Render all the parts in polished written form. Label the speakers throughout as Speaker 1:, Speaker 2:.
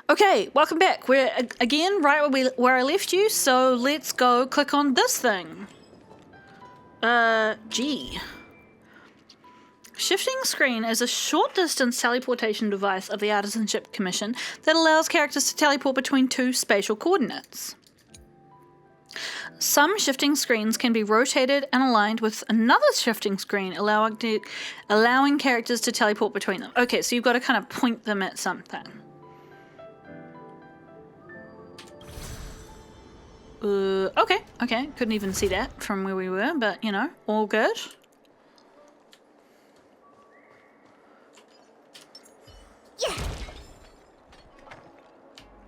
Speaker 1: Okay, welcome back. We're again right where I left you, so let's go click on this thing. G. Shifting Screen is a short-distance teleportation device of the Artisanship Commission that allows characters to teleport between two spatial coordinates. Some shifting screens can be rotated and aligned with another shifting screen, allowing characters to teleport between them. Okay, so you've got to kind of point them at something. Okay. Couldn't even see that from where we were, but you know, all good.
Speaker 2: Yeah.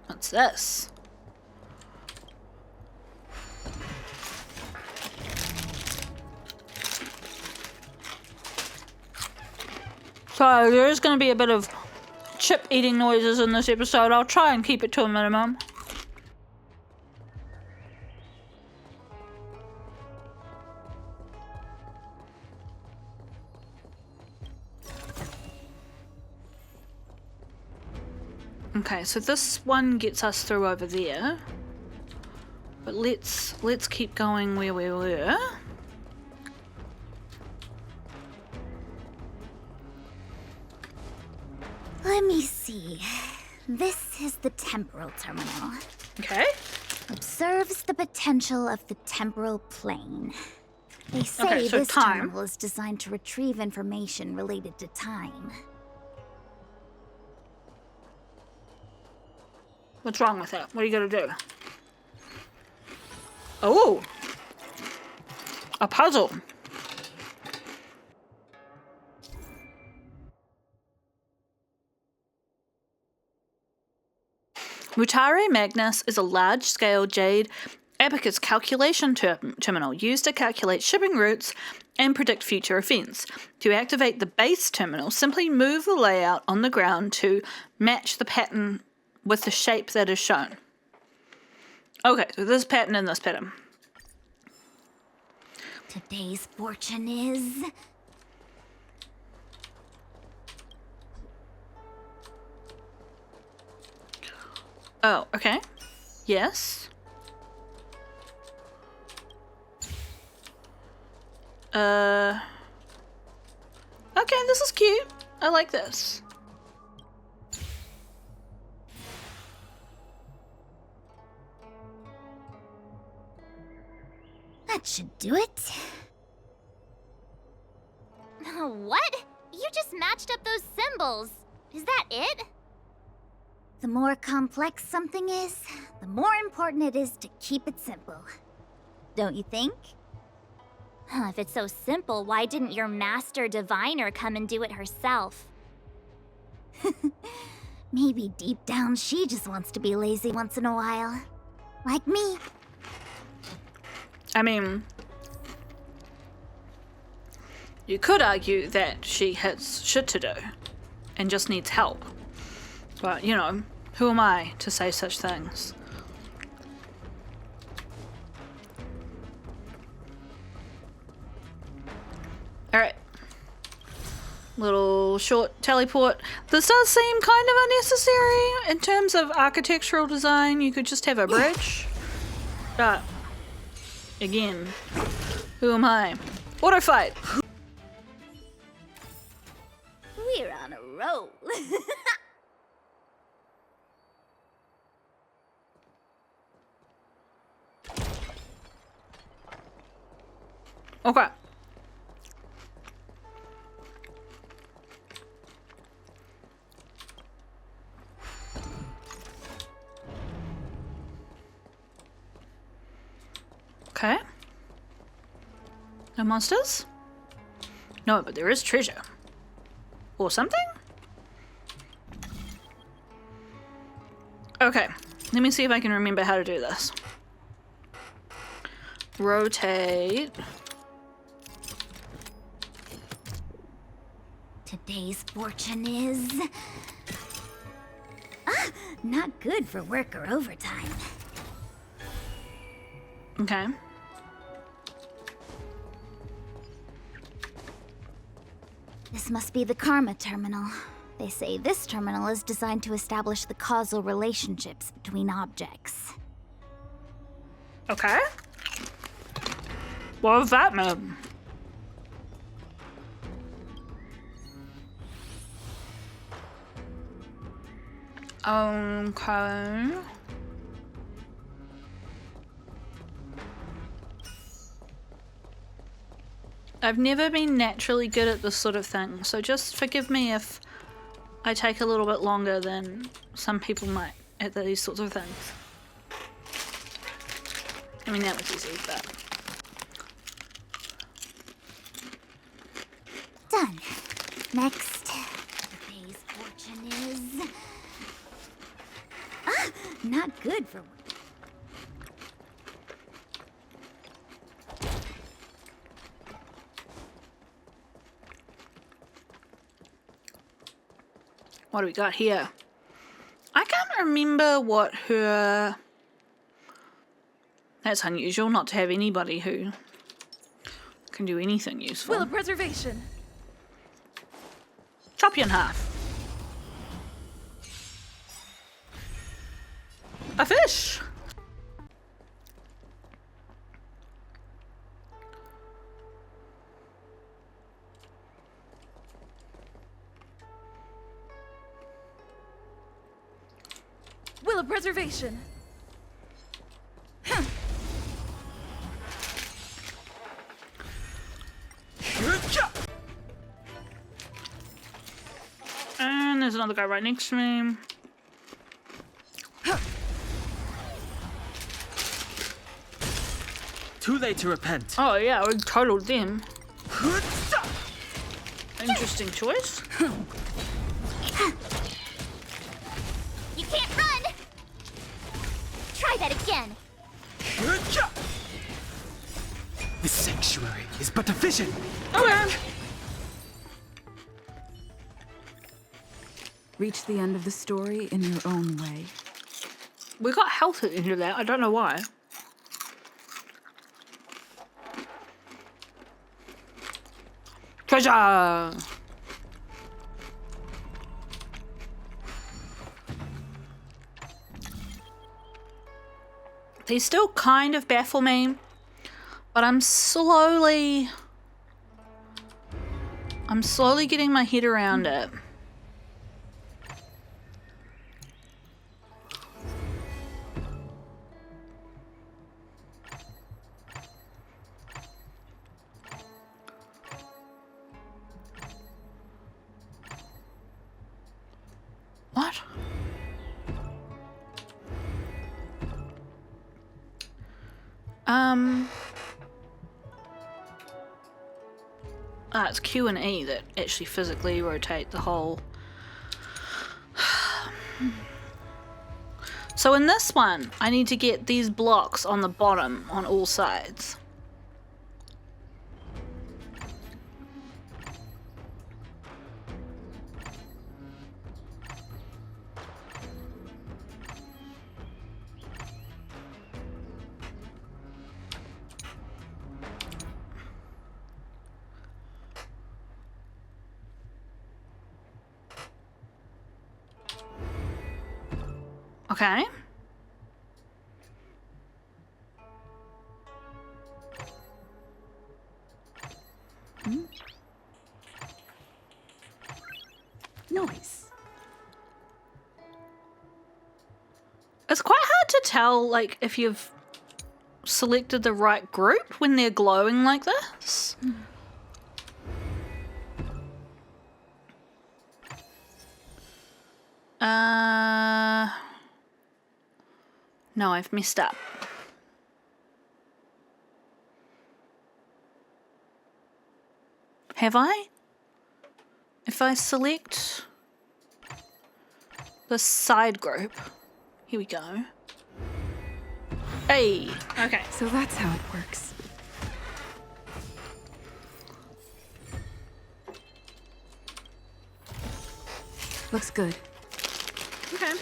Speaker 1: What's this? So there's going to be a bit of chip eating noises in this episode. I'll try and keep it to a minimum. Okay, so this one gets us through over there. But let's keep going where we were.
Speaker 2: Let me see. This is the temporal terminal.
Speaker 1: Okay.
Speaker 2: Observes the potential of the temporal plane. They say
Speaker 1: Okay, so
Speaker 2: this
Speaker 1: time.
Speaker 2: terminal is designed to retrieve information related to time.
Speaker 1: What's wrong with that? What are you gonna do? Oh! A puzzle. Mutare Magnus is a large-scale jade abacus calculation terminal used to calculate shipping routes and predict future events. To activate the base terminal, simply move the layout on the ground to match the pattern with the shape that is shown. Okay, so this pattern and this pattern.
Speaker 2: Today's fortune is...
Speaker 1: Oh, okay. Yes. Okay, this is cute. I like this.
Speaker 2: That should do it.
Speaker 3: What? You just matched up those symbols. Is that it?
Speaker 2: The more complex something is, the more important it is to keep it simple. Don't you think?
Speaker 3: If it's so simple, why didn't your master diviner come and do it herself?
Speaker 2: Maybe deep down she just wants to be lazy once in a while. Like me.
Speaker 1: I mean, you could argue that she has shit to do and just needs help. But, you know, who am I to say such things? Alright. Little short teleport. This does seem kind of unnecessary in terms of architectural design. You could just have a bridge. But, again, who am I? Auto fight!
Speaker 2: We're on a roll.
Speaker 1: Okay. Okay. No monsters? No, but there is treasure. Or something? Okay. Let me see if I can remember how to do this. Rotate.
Speaker 2: Today's fortune is... not good for work or overtime.
Speaker 1: Okay.
Speaker 2: This must be the Karma terminal. They say this terminal is designed to establish the causal relationships between objects.
Speaker 1: Okay. What does that mean? Okay. I've never been naturally good at this sort of thing, so just forgive me if I take a little bit longer than some people might at these sorts of things. I mean, that was easy, but...
Speaker 2: Done. Next, the day's fortune is... not good for...
Speaker 1: What do we got here? I can't remember what her... That's unusual not to have anybody who can do anything useful.
Speaker 4: Will of preservation.
Speaker 1: Chop you in half. A fish!
Speaker 4: Will of preservation.
Speaker 1: And there's another guy right next to me.
Speaker 5: Too late to repent.
Speaker 1: Oh yeah, we totaled them. Interesting choice.
Speaker 3: You can't run! Try that again.
Speaker 5: This sanctuary is but a vision.
Speaker 1: Okay.
Speaker 6: Reach the end of the story in your own way.
Speaker 1: We got health at the end of that. I don't know why. Treasure! They still kind of baffle me, but I'm slowly getting my head around it. What? It's Q and E that actually physically rotate the whole. So in this one, I need to get these blocks on the bottom on all sides. Okay.
Speaker 6: Noise.
Speaker 1: It's quite hard to tell, like, if you've selected the right group when they're glowing like this. No, I've messed up. Have I? If I select the side group, here we go. Hey, okay.
Speaker 6: So that's how it works. Looks good.
Speaker 1: Okay.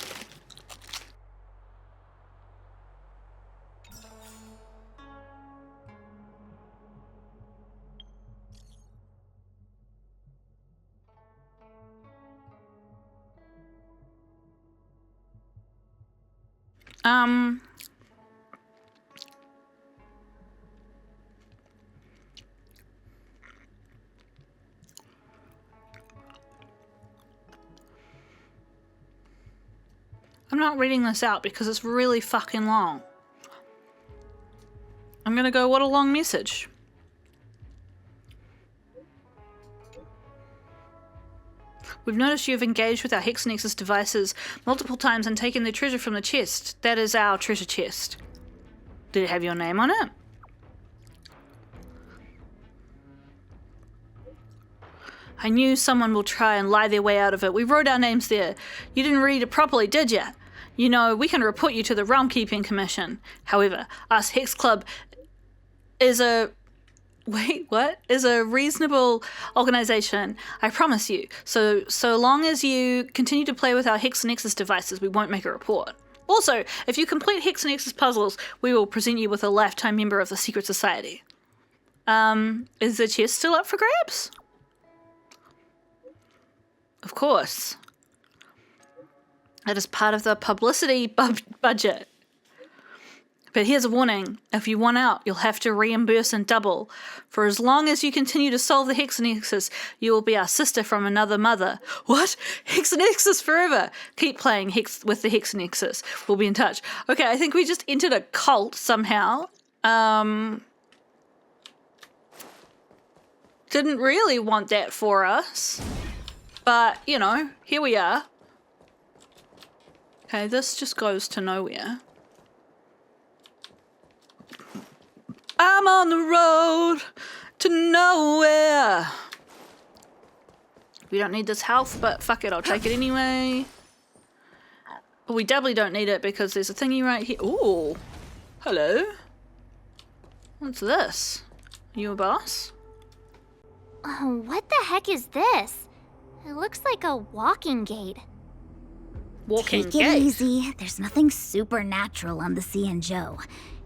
Speaker 1: I'm not reading this out because it's really fucking long. I'm gonna go, what a long message. We've noticed you have engaged with our Hex Nexus devices multiple times and taken their treasure from the chest. That is our treasure chest. Did it have your name on it? I knew someone will try and lie their way out of it. We wrote our names there. You didn't read it properly, did ya? You know, we can report you to the Realm Keeping Commission. However, us Hex Club is a... Wait, what? Is a reasonable organization, I promise you. So long as you continue to play with our Hex Nexus devices, we won't make a report. Also, if you complete Hex Nexus puzzles, we will present you with a lifetime member of the Secret Society. Is the chest still up for grabs? Of course. That is part of the publicity budget. But here's a warning. If you want out, you'll have to reimburse in double. For as long as you continue to solve the Hex Nexus, you will be our sister from another mother. What? Hex Nexus forever! Keep playing with the Hex Nexus. We'll be in touch. Okay, I think we just entered a cult somehow. Didn't really want that for us. But, you know, here we are. Okay, this just goes to nowhere. I'm on the road to nowhere. We don't need this health, but fuck it, I'll take it anyway. But we doubly don't need it because there's a thingy right here. Ooh, hello. What's this? You a boss?
Speaker 3: What the heck is this? It looks like a walking gate.
Speaker 1: Walking
Speaker 2: Take
Speaker 1: gate.
Speaker 2: it easy. There's nothing supernatural on the Joe.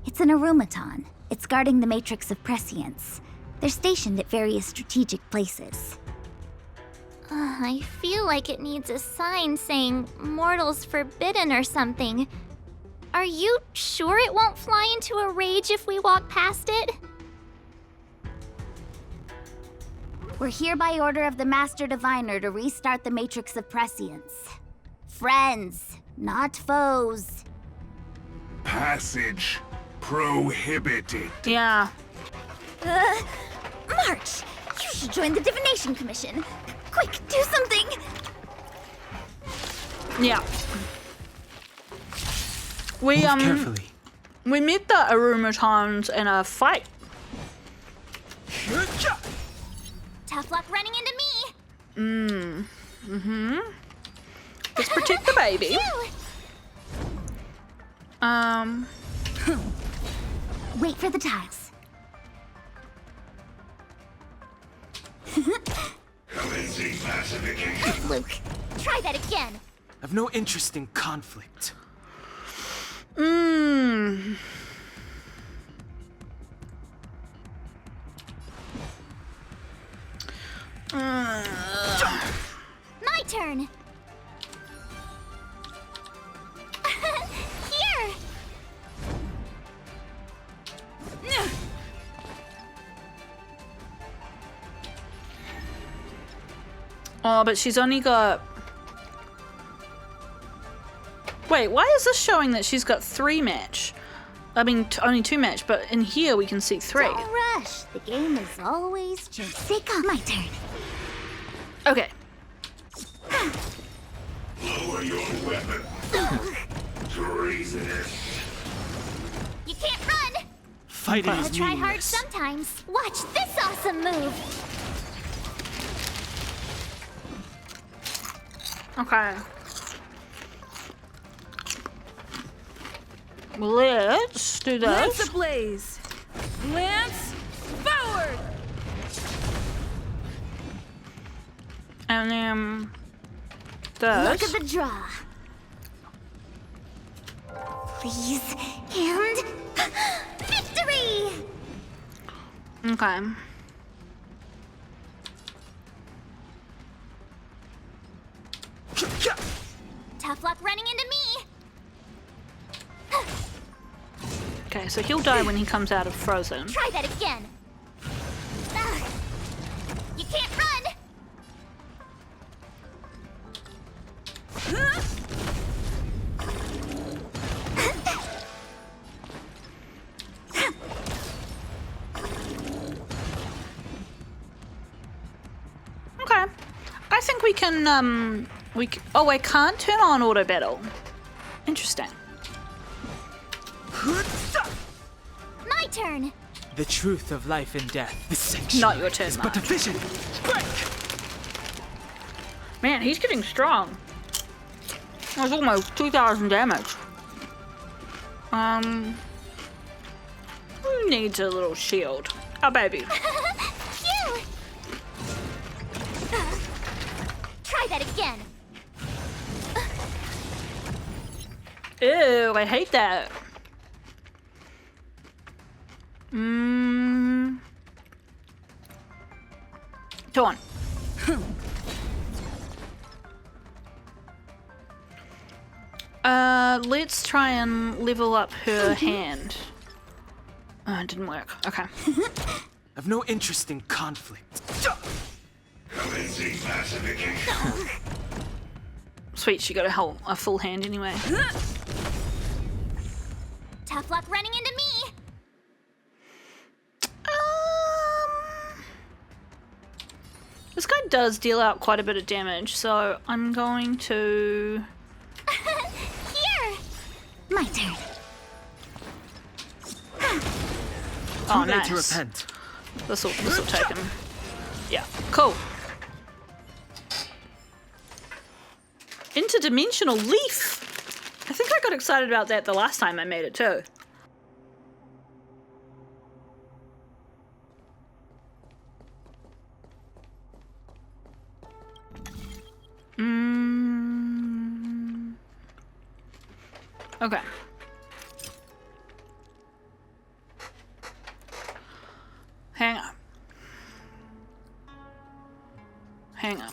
Speaker 2: It's an aromaton. It's guarding the matrix of prescience. They're stationed at various strategic places.
Speaker 3: I feel like it needs a sign saying mortals forbidden or something. Are you sure it won't fly into a rage if we walk past it?
Speaker 2: We're here by order of the Master Diviner to restart the matrix of prescience. Friends, not foes.
Speaker 7: Passage prohibited.
Speaker 1: Yeah.
Speaker 2: March! You should join the Divination Commission. Quick, do something!
Speaker 1: Yeah. We,
Speaker 5: Move carefully.
Speaker 1: we met the Arumatons in a fight.
Speaker 3: Tough luck running into me!
Speaker 1: Let's protect the baby.
Speaker 2: Wait for the tiles.
Speaker 7: Commencing pacification.
Speaker 2: Luke,
Speaker 3: Try that again!
Speaker 5: I've no interest in conflict.
Speaker 3: My turn! Here!
Speaker 1: Oh, but she's only got... Wait, why is this showing that she's got 3 match? I mean, only 2 match, but in here we can see 3.
Speaker 2: don't rush. The game is always just... Stay calm. My turn.
Speaker 1: Okay.
Speaker 7: Lower your weapon. Treasonous.
Speaker 3: You can't run!
Speaker 5: Fighting
Speaker 3: I
Speaker 5: is
Speaker 3: try hard
Speaker 5: meaningless.
Speaker 3: sometimes. Watch this awesome move!
Speaker 1: Okay. Let's do
Speaker 4: Lance
Speaker 1: this.
Speaker 4: ablaze! Lance forward!
Speaker 1: And then...
Speaker 2: Look
Speaker 1: this.
Speaker 2: at the draw. Please. And... Victory!
Speaker 1: Okay.
Speaker 3: Tough luck running into me!
Speaker 1: Okay, so he'll die when he comes out of frozen.
Speaker 3: Try that again. Ugh. You can't run.
Speaker 1: Okay. I think we can, oh, I can't turn on auto battle. Interesting.
Speaker 3: My turn.
Speaker 5: The truth of life and death. The sanctuary
Speaker 1: Not your turn,
Speaker 5: is but a
Speaker 1: Mark.
Speaker 5: vision. Break!
Speaker 1: Man, he's getting strong. That's almost 2,000 damage. Who needs a little shield? Oh, baby.
Speaker 3: Phew. Try that again.
Speaker 1: Ew, I hate that. Come on. Let's try and level up her hand. Oh, it didn't work. Okay.
Speaker 5: I've no interest in conflict.
Speaker 7: Commencing pacification.
Speaker 1: Sweet, she got a full hand anyway.
Speaker 3: Tough luck running into me.
Speaker 1: This guy does deal out quite a bit of damage, so I'm going to...
Speaker 3: Here.
Speaker 2: My turn.
Speaker 1: Oh,
Speaker 5: Too late to
Speaker 1: nice.
Speaker 5: repent.
Speaker 1: This'll take him. Yeah, cool. Interdimensional leaf. I think I got excited about that the last time I made it too. Okay. Hang on. Hang on.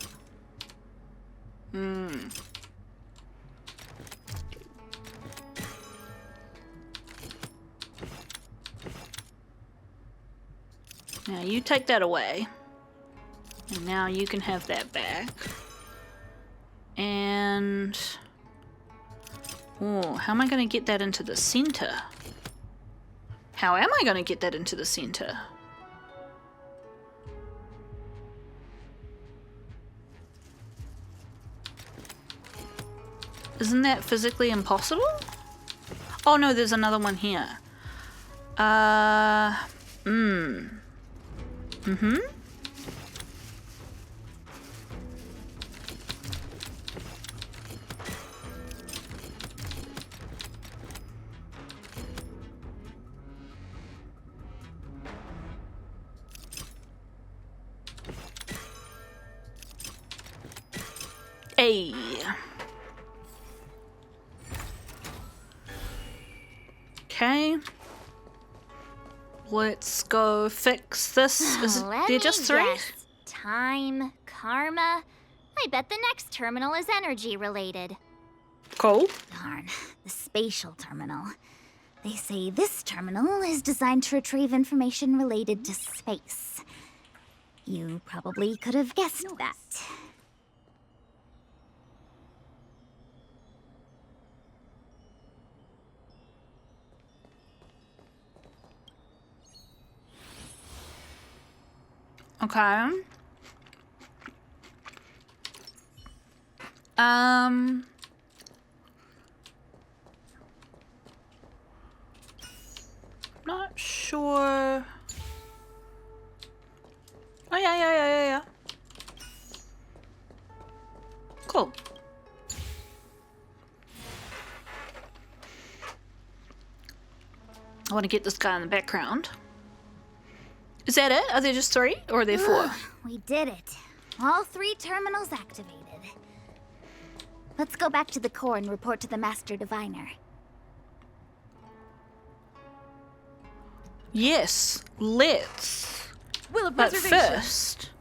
Speaker 1: Now you take that away. And now you can have that back. And... oh, how am I going to get that into the center? How am I going to get that into the center? Isn't that physically impossible? Oh no, there's another one here. Hey. Okay. Let's go fix this. Is
Speaker 3: Let
Speaker 1: there
Speaker 3: me
Speaker 1: just three?
Speaker 3: guess. Time, karma. I bet the next terminal is energy related.
Speaker 1: Cool.
Speaker 2: Darn, the spatial terminal. They say this terminal is designed to retrieve information related to space. You probably could have guessed that.
Speaker 1: Okay. Not sure. Oh yeah. Cool. I want to get this guy in the background. Is that it? Are there just three? Or are there four?
Speaker 2: We did it. All three terminals activated. Let's go back to the core and report to the Master Diviner.
Speaker 1: Yes, let's.
Speaker 6: Will of
Speaker 1: But
Speaker 6: preservation.
Speaker 1: first,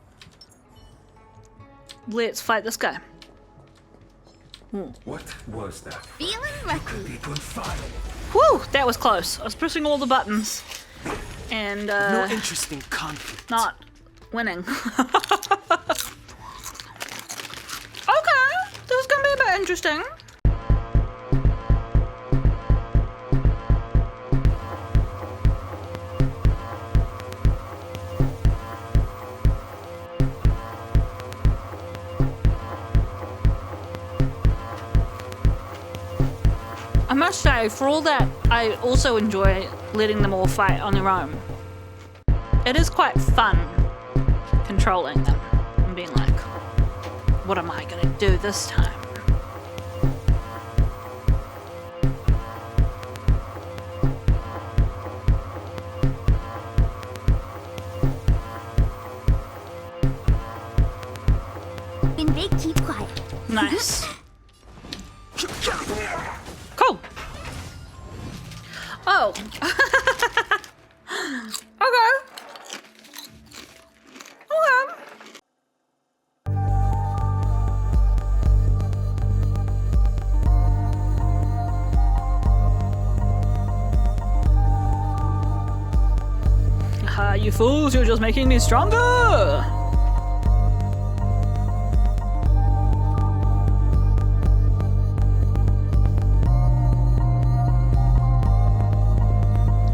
Speaker 1: let's fight this guy.
Speaker 7: What was that?
Speaker 2: Feeling lucky.
Speaker 7: People fire.
Speaker 1: Whew, that was close. I was pushing all the buttons and
Speaker 5: No interest in conflict.
Speaker 1: not winning. Okay, this is gonna be a bit interesting. I must say, for all that, I also enjoy letting them all fight on their own. It is quite fun controlling them and being like, what am I gonna do this time?
Speaker 2: Been big, keep quiet.
Speaker 1: Nice. Cool. Oh. Okay. You fools, you're just making me stronger!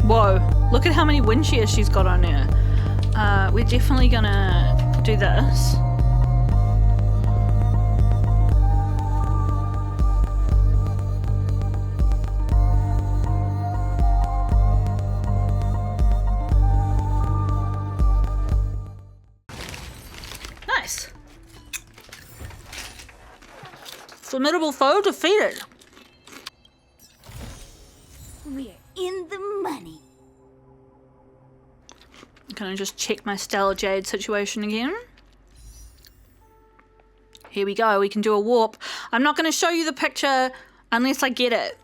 Speaker 1: Whoa, look at how many wind shears she's got on her. We're definitely gonna do this. Nice. Formidable foe defeated.
Speaker 2: We're in the money.
Speaker 1: Can I just check my Stellar Jade situation again? Here we go, we can do a warp. I'm not going to show you the picture unless I get it.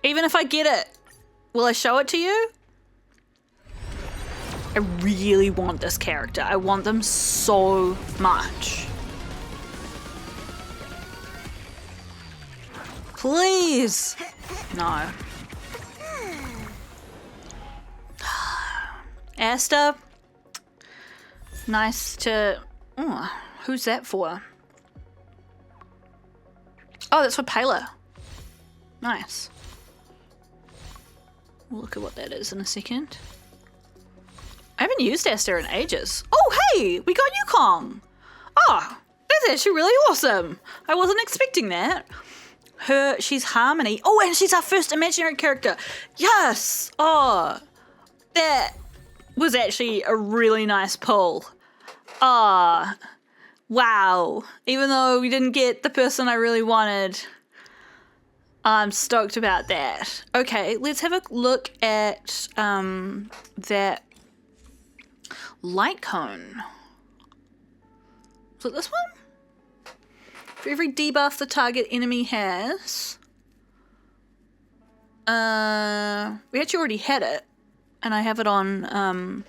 Speaker 1: Even if I get it, will I show it to you? I really want this character. I want them so much. Please. No. Asta. Nice to... Oh, who's that for? Oh, that's for Payla. Nice. We'll look at what that is in a second. I haven't used Asta in ages. Oh, hey! We got Yukong! Oh, that's actually really awesome. I wasn't expecting that. She's Harmony. Oh, and she's our first imaginary character. Yes! Oh, that was actually a really nice pull. Ah, wow. Even though we didn't get the person I really wanted, I'm stoked about that. Okay, let's have a look at that light cone. Is it this one? For every debuff the target enemy has. We actually already had it. And I have it on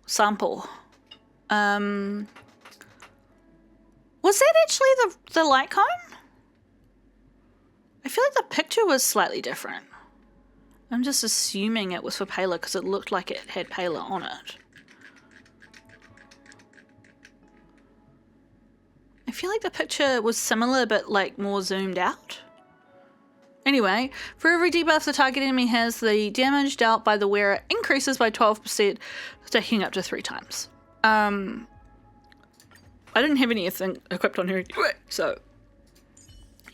Speaker 1: sample. Was that actually the light cone? I feel like the picture was slightly different. I'm just assuming it was for Payla because it looked like it had Payla on it. I feel like the picture was similar but like more zoomed out. Anyway, for every debuff the target enemy has, the damage dealt by the wearer increases by 12%, stacking up to 3 times. I didn't have anything equipped on her anyway, so.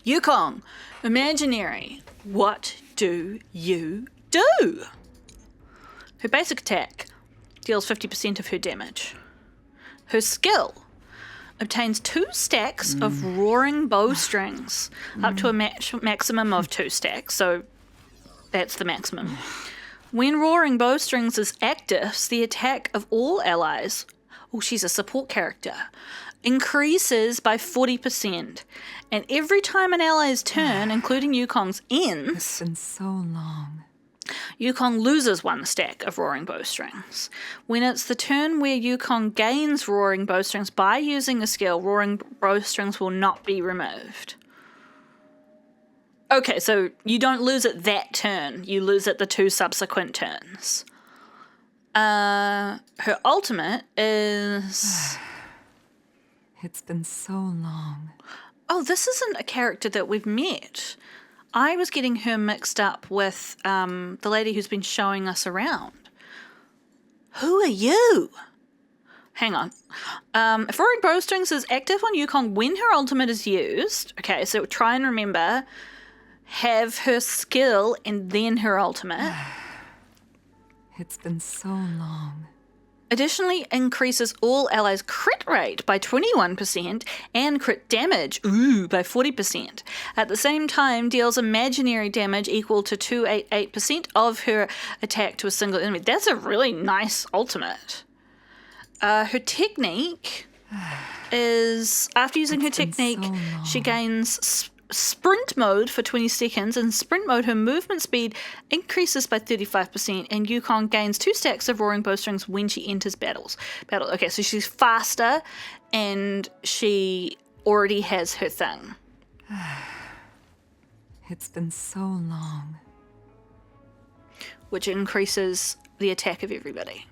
Speaker 1: Yukong, imaginary. What do you do? Her basic attack deals 50% of her damage. Her skill obtains 2 stacks of roaring bowstrings, up to a maximum of 2 stacks, so that's the maximum. When roaring bowstrings is active, the attack of all allies, oh, she's a support character, increases by 40%. And every time an ally's turn, including Yukong's, ends,
Speaker 6: It's been so long.
Speaker 1: Yukong loses 1 stack of roaring bowstrings. When it's the turn where Yukong gains roaring bowstrings by using a skill, roaring bowstrings will not be removed. Okay, so you don't lose it that turn. You lose it the 2 subsequent turns. Her ultimate is...
Speaker 6: It's been so long.
Speaker 1: Oh, this isn't a character that we've met. I was getting her mixed up with the lady who's been showing us around. Who are you? Hang on. If Roaring Bowstrings is active on Yukong when her ultimate is used, okay, so try and remember, have her skill and then her ultimate.
Speaker 6: It's been so long.
Speaker 1: Additionally, increases all allies' crit rate by 21% and crit damage, by 40%. At the same time, deals imaginary damage equal to 288% of her attack to a single enemy. That's a really nice ultimate. Her technique is, after using her technique, she gains sprint mode for 20 seconds. In sprint mode, her movement speed increases by 35%, and Yukong gains 2 stacks of Roaring Bowstrings when she enters battle. Okay, so she's faster, and she already has her thing.
Speaker 6: It's been so long.
Speaker 1: Which increases the attack of everybody.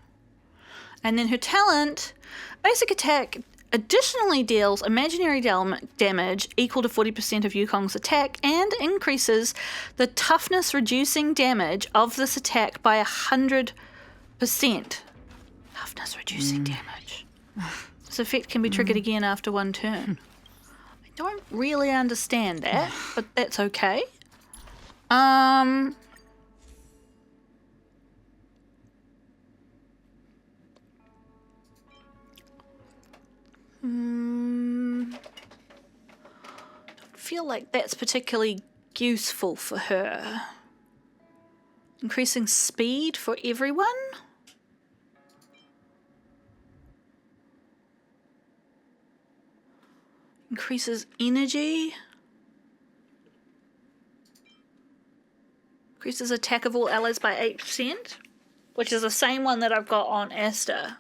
Speaker 1: And then her talent, basic attack, additionally deals imaginary damage equal to 40% of Yukong's attack and increases the toughness reducing damage of this attack by 100%. Toughness reducing damage. This effect can be triggered again after 1 turn. I don't really understand that, but that's okay. Don't feel like that's particularly useful for her. Increasing speed for everyone? Increases energy. Increases attack of all allies by 8%, which is the same one that I've got on Asta.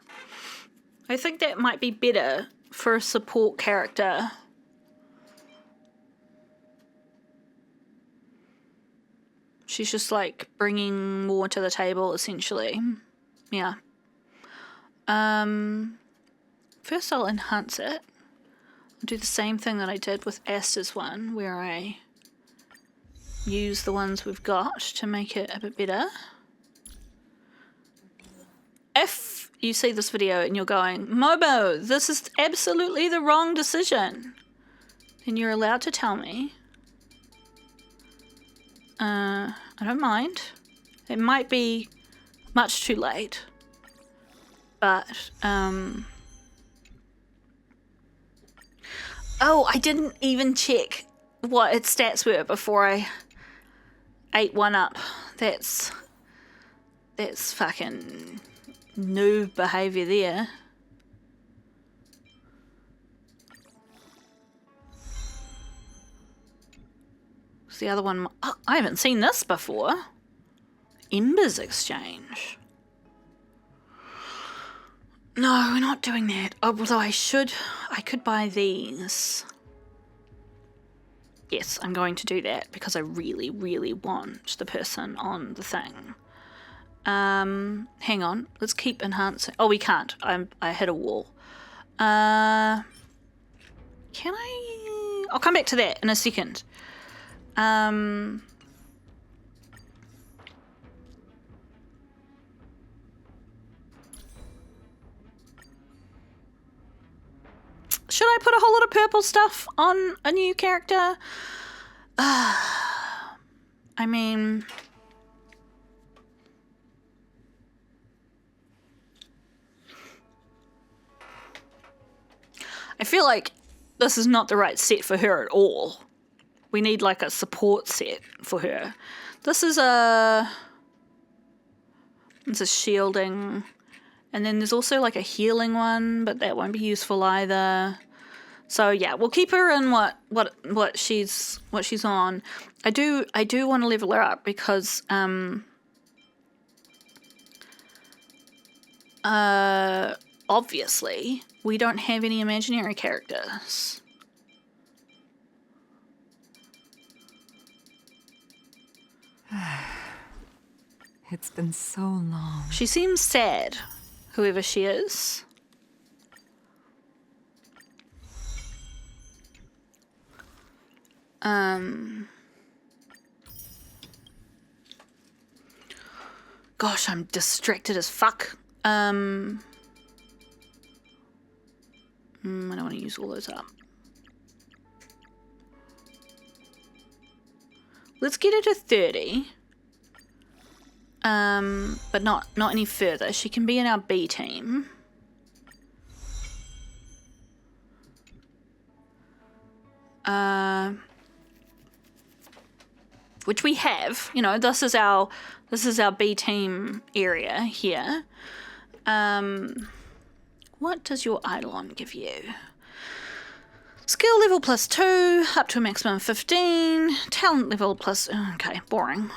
Speaker 1: I think that might be better for a support character. She's just like bringing more to the table, essentially. Yeah. First I'll enhance it. I'll do the same thing that I did with Asta's one, where I use the ones we've got to make it a bit better. If you see this video and you're going, Mobo, this is absolutely the wrong decision, then you're allowed to tell me. I don't mind. It might be much too late, but oh, I didn't even check what its stats were before I ate one up. That's fucking noob behavior there. What's the other one? Oh, I haven't seen this before. Embers exchange. No, we're not doing that. Although I could buy these. Yes, I'm going to do that because I really, really want the person on the thing. Hang on. Let's keep enhancing. Oh, we can't. I hit a wall. Can I? I'll come back to that in a second. Should I put a whole lot of purple stuff on a new character? I mean, I feel like this is not the right set for her at all. We need like a support set for her. This is shielding. And then there's also like a healing one, but that won't be useful either. So yeah, we'll keep her in what she's on. I do want to level her up because obviously we don't have any imaginary characters.
Speaker 6: It's been so long.
Speaker 1: She seems sad, whoever she is. Gosh, I'm distracted as fuck. I don't want to use all those up. Let's get her to 30. But not any further. She can be in our B team. Which we have, you know, this is our B team area here. What does your Eidolon give you? Skill level +2, up to a maximum of 15. Talent level plus... Okay, boring.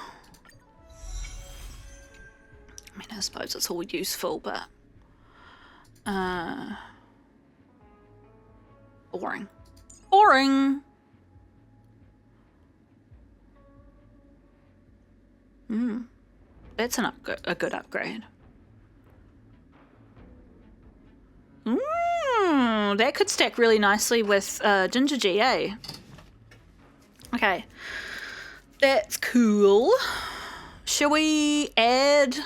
Speaker 1: I mean, I suppose it's all useful, but... boring. Boring! That's a good upgrade. That could stack really nicely with Ginger GA. Okay. That's cool. Shall we add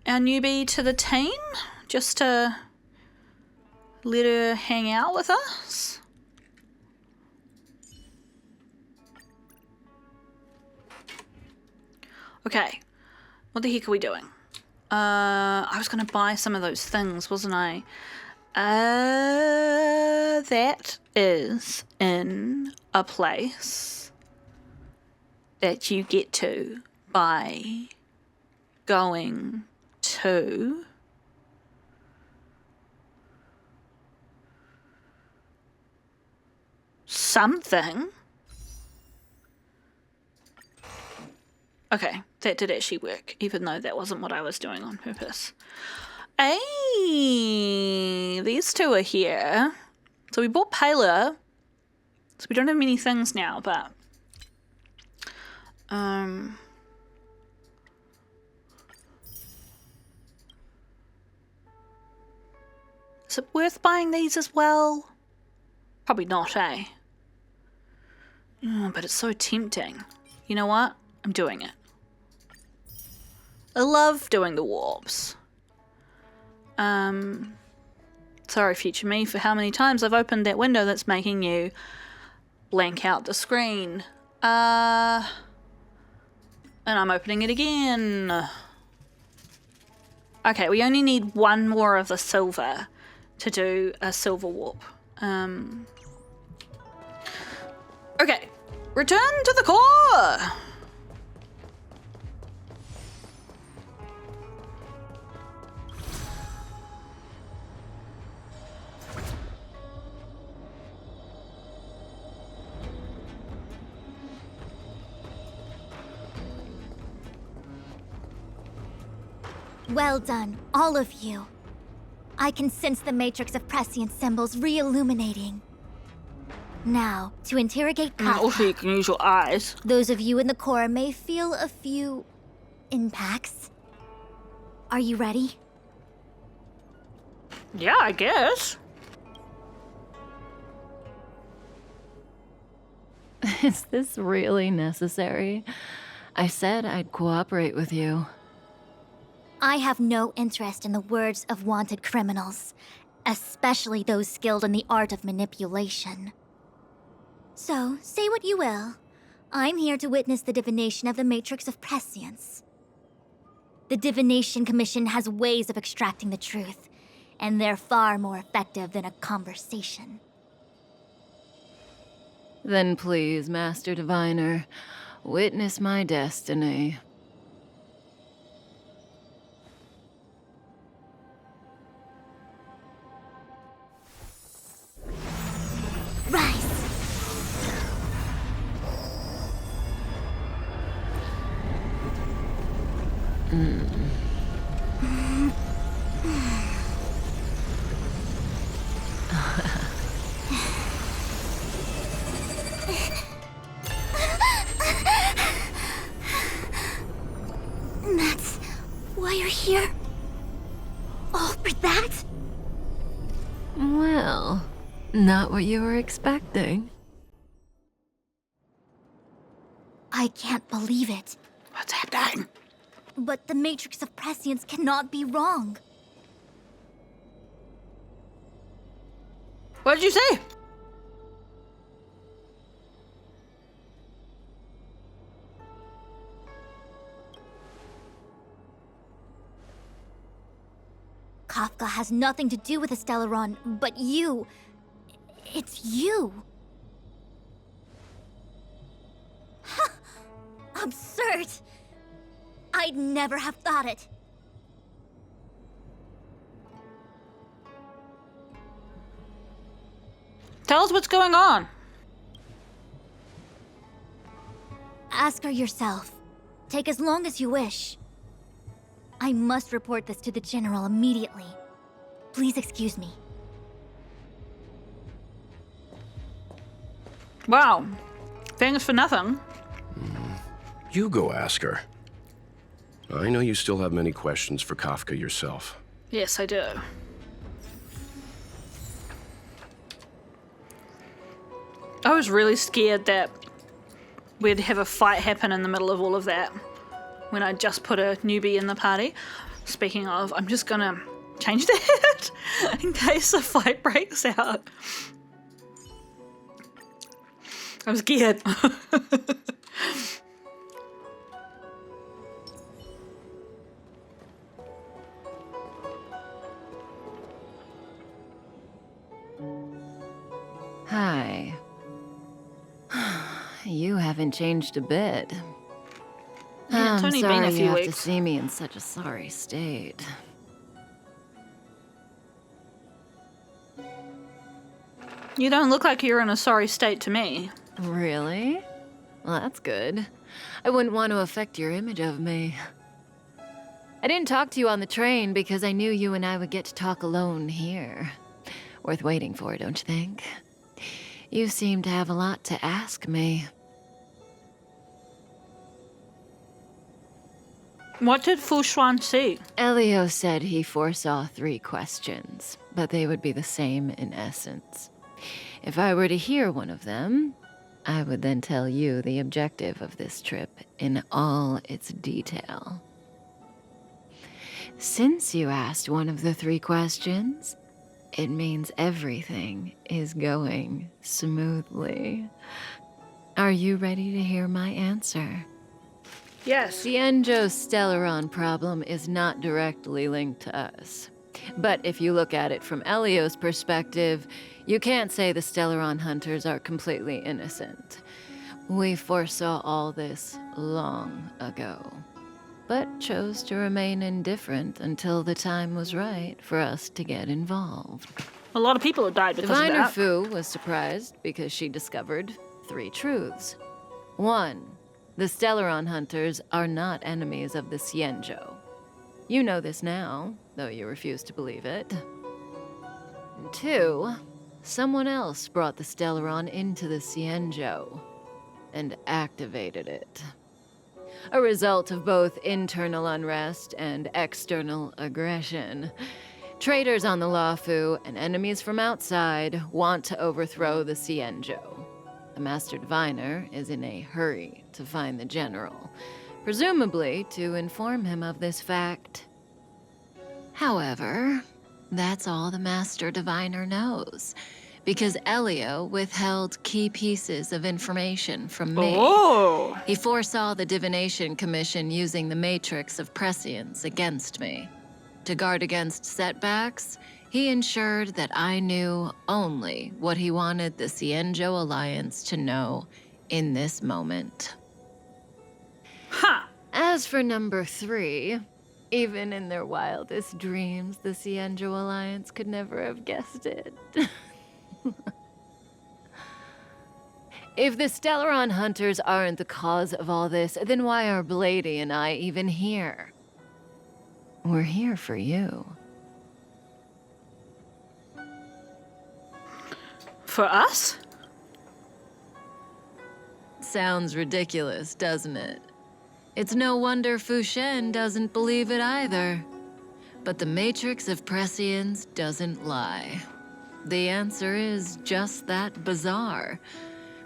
Speaker 1: our newbie to the team? Just to let her hang out with us? Okay. What the heck are we doing? I was going to buy some of those things, wasn't I? That is in a place that you get to by going to something. Okay, that did actually work, even though that wasn't what I was doing on purpose. Hey, these two are here. So we bought Paler. So we don't have many things now, but... Is it worth buying these as well? Probably not, eh? But it's so tempting. You know what? I'm doing it. I love doing the warps. Sorry, future me, for how many times I've opened that window that's making you blank out the screen. And I'm opening it again. Okay, we only need one more of the silver to do a silver warp. Okay, return to the core!
Speaker 2: Well done, all of you. I can sense the matrix of prescient symbols re-illuminating. Now, to interrogate Kafka.
Speaker 1: Also, you can use your eyes.
Speaker 2: Those of you in the core may feel a few impacts. Are you ready?
Speaker 1: Yeah, I guess.
Speaker 8: Is this really necessary? I said I'd cooperate with you.
Speaker 2: I have no interest in the words of wanted criminals, especially those skilled in the art of manipulation. So, say what you will. I'm here to witness the divination of the Matrix of Prescience. The Divination Commission has ways of extracting the truth, and they're far more effective than a conversation.
Speaker 8: Then please, Master Diviner, witness my destiny.
Speaker 2: Rise! here? All for that?
Speaker 8: Well, not what you were expecting.
Speaker 2: I can't believe it.
Speaker 1: What's happening?
Speaker 2: But the Matrix of Prescience cannot be wrong.
Speaker 1: What did you say?
Speaker 2: Kafka has nothing to do with the Stellaron, but you. It's you. Absurd. I'd never have thought it.
Speaker 1: Tell us what's going on.
Speaker 2: Ask her yourself. Take as long as you wish. I must report this to the General immediately. Please excuse me.
Speaker 1: Wow. Thanks for nothing.
Speaker 9: You go ask her. I know you still have many questions for Kafka yourself.
Speaker 1: Yes, I do. I was really scared that we'd have a fight happen in the middle of all of that when I just put a newbie in the party. Speaking of, I'm just gonna change that in case a fight breaks out. I'm scared.
Speaker 8: Hi. You haven't changed a bit.
Speaker 1: Yeah, it's
Speaker 8: I'm
Speaker 1: only
Speaker 8: sorry
Speaker 1: been a
Speaker 8: you
Speaker 1: few
Speaker 8: have to
Speaker 1: weeks.
Speaker 8: see me in such a sorry state.
Speaker 1: You don't look like you're in a sorry state to me.
Speaker 8: Really? Well, that's good. I wouldn't want to affect your image of me. I didn't talk to you on the train because I knew you and I would get to talk alone here. Worth waiting for, don't you think? You seem to have a lot to ask me.
Speaker 1: What did Fu Xuan see?
Speaker 8: Elio said he foresaw 3 questions, but they would be the same in essence. If I were to hear one of them, I would then tell you the objective of this trip in all its detail. Since you asked one of the 3 questions, it means everything is going smoothly. Are you ready to hear my answer?
Speaker 1: Yes.
Speaker 8: The Enjo's Stellaron problem is not directly linked to us. But if you look at it from Elio's perspective, you can't say the Stellaron hunters are completely innocent. We foresaw all this long ago, but chose to remain indifferent until the time was right for us to get involved.
Speaker 1: A lot of people have died because of
Speaker 8: Diviner
Speaker 1: that.
Speaker 8: Fu was surprised because she discovered 3 truths. 1. The Stellaron hunters are not enemies of the Xianzhou. You know this now, though you refuse to believe it. And 2. Someone else brought the Stellaron into the Xianzhou and activated it. A result of both internal unrest and external aggression. Traitors on the Luofu and enemies from outside want to overthrow the Xianzhou. The Master Diviner is in a hurry to find the General, presumably to inform him of this fact. However, that's all the Master Diviner knows, because Elio withheld key pieces of information from me.
Speaker 1: Oh.
Speaker 8: He foresaw the Divination Commission using the Matrix of Prescience against me. To guard against setbacks, he ensured that I knew only what he wanted the Xianzhou Alliance to know in this moment.
Speaker 1: Ha!
Speaker 8: As for number 3, even in their wildest dreams, the Xianzhou Alliance could never have guessed it. If the Stellaron hunters aren't the cause of all this, then why are Blady and I even here? We're here for you.
Speaker 1: For us?
Speaker 8: Sounds ridiculous, doesn't it? It's no wonder Fu Shen doesn't believe it either. But the matrix of prescience doesn't lie. The answer is just that bizarre.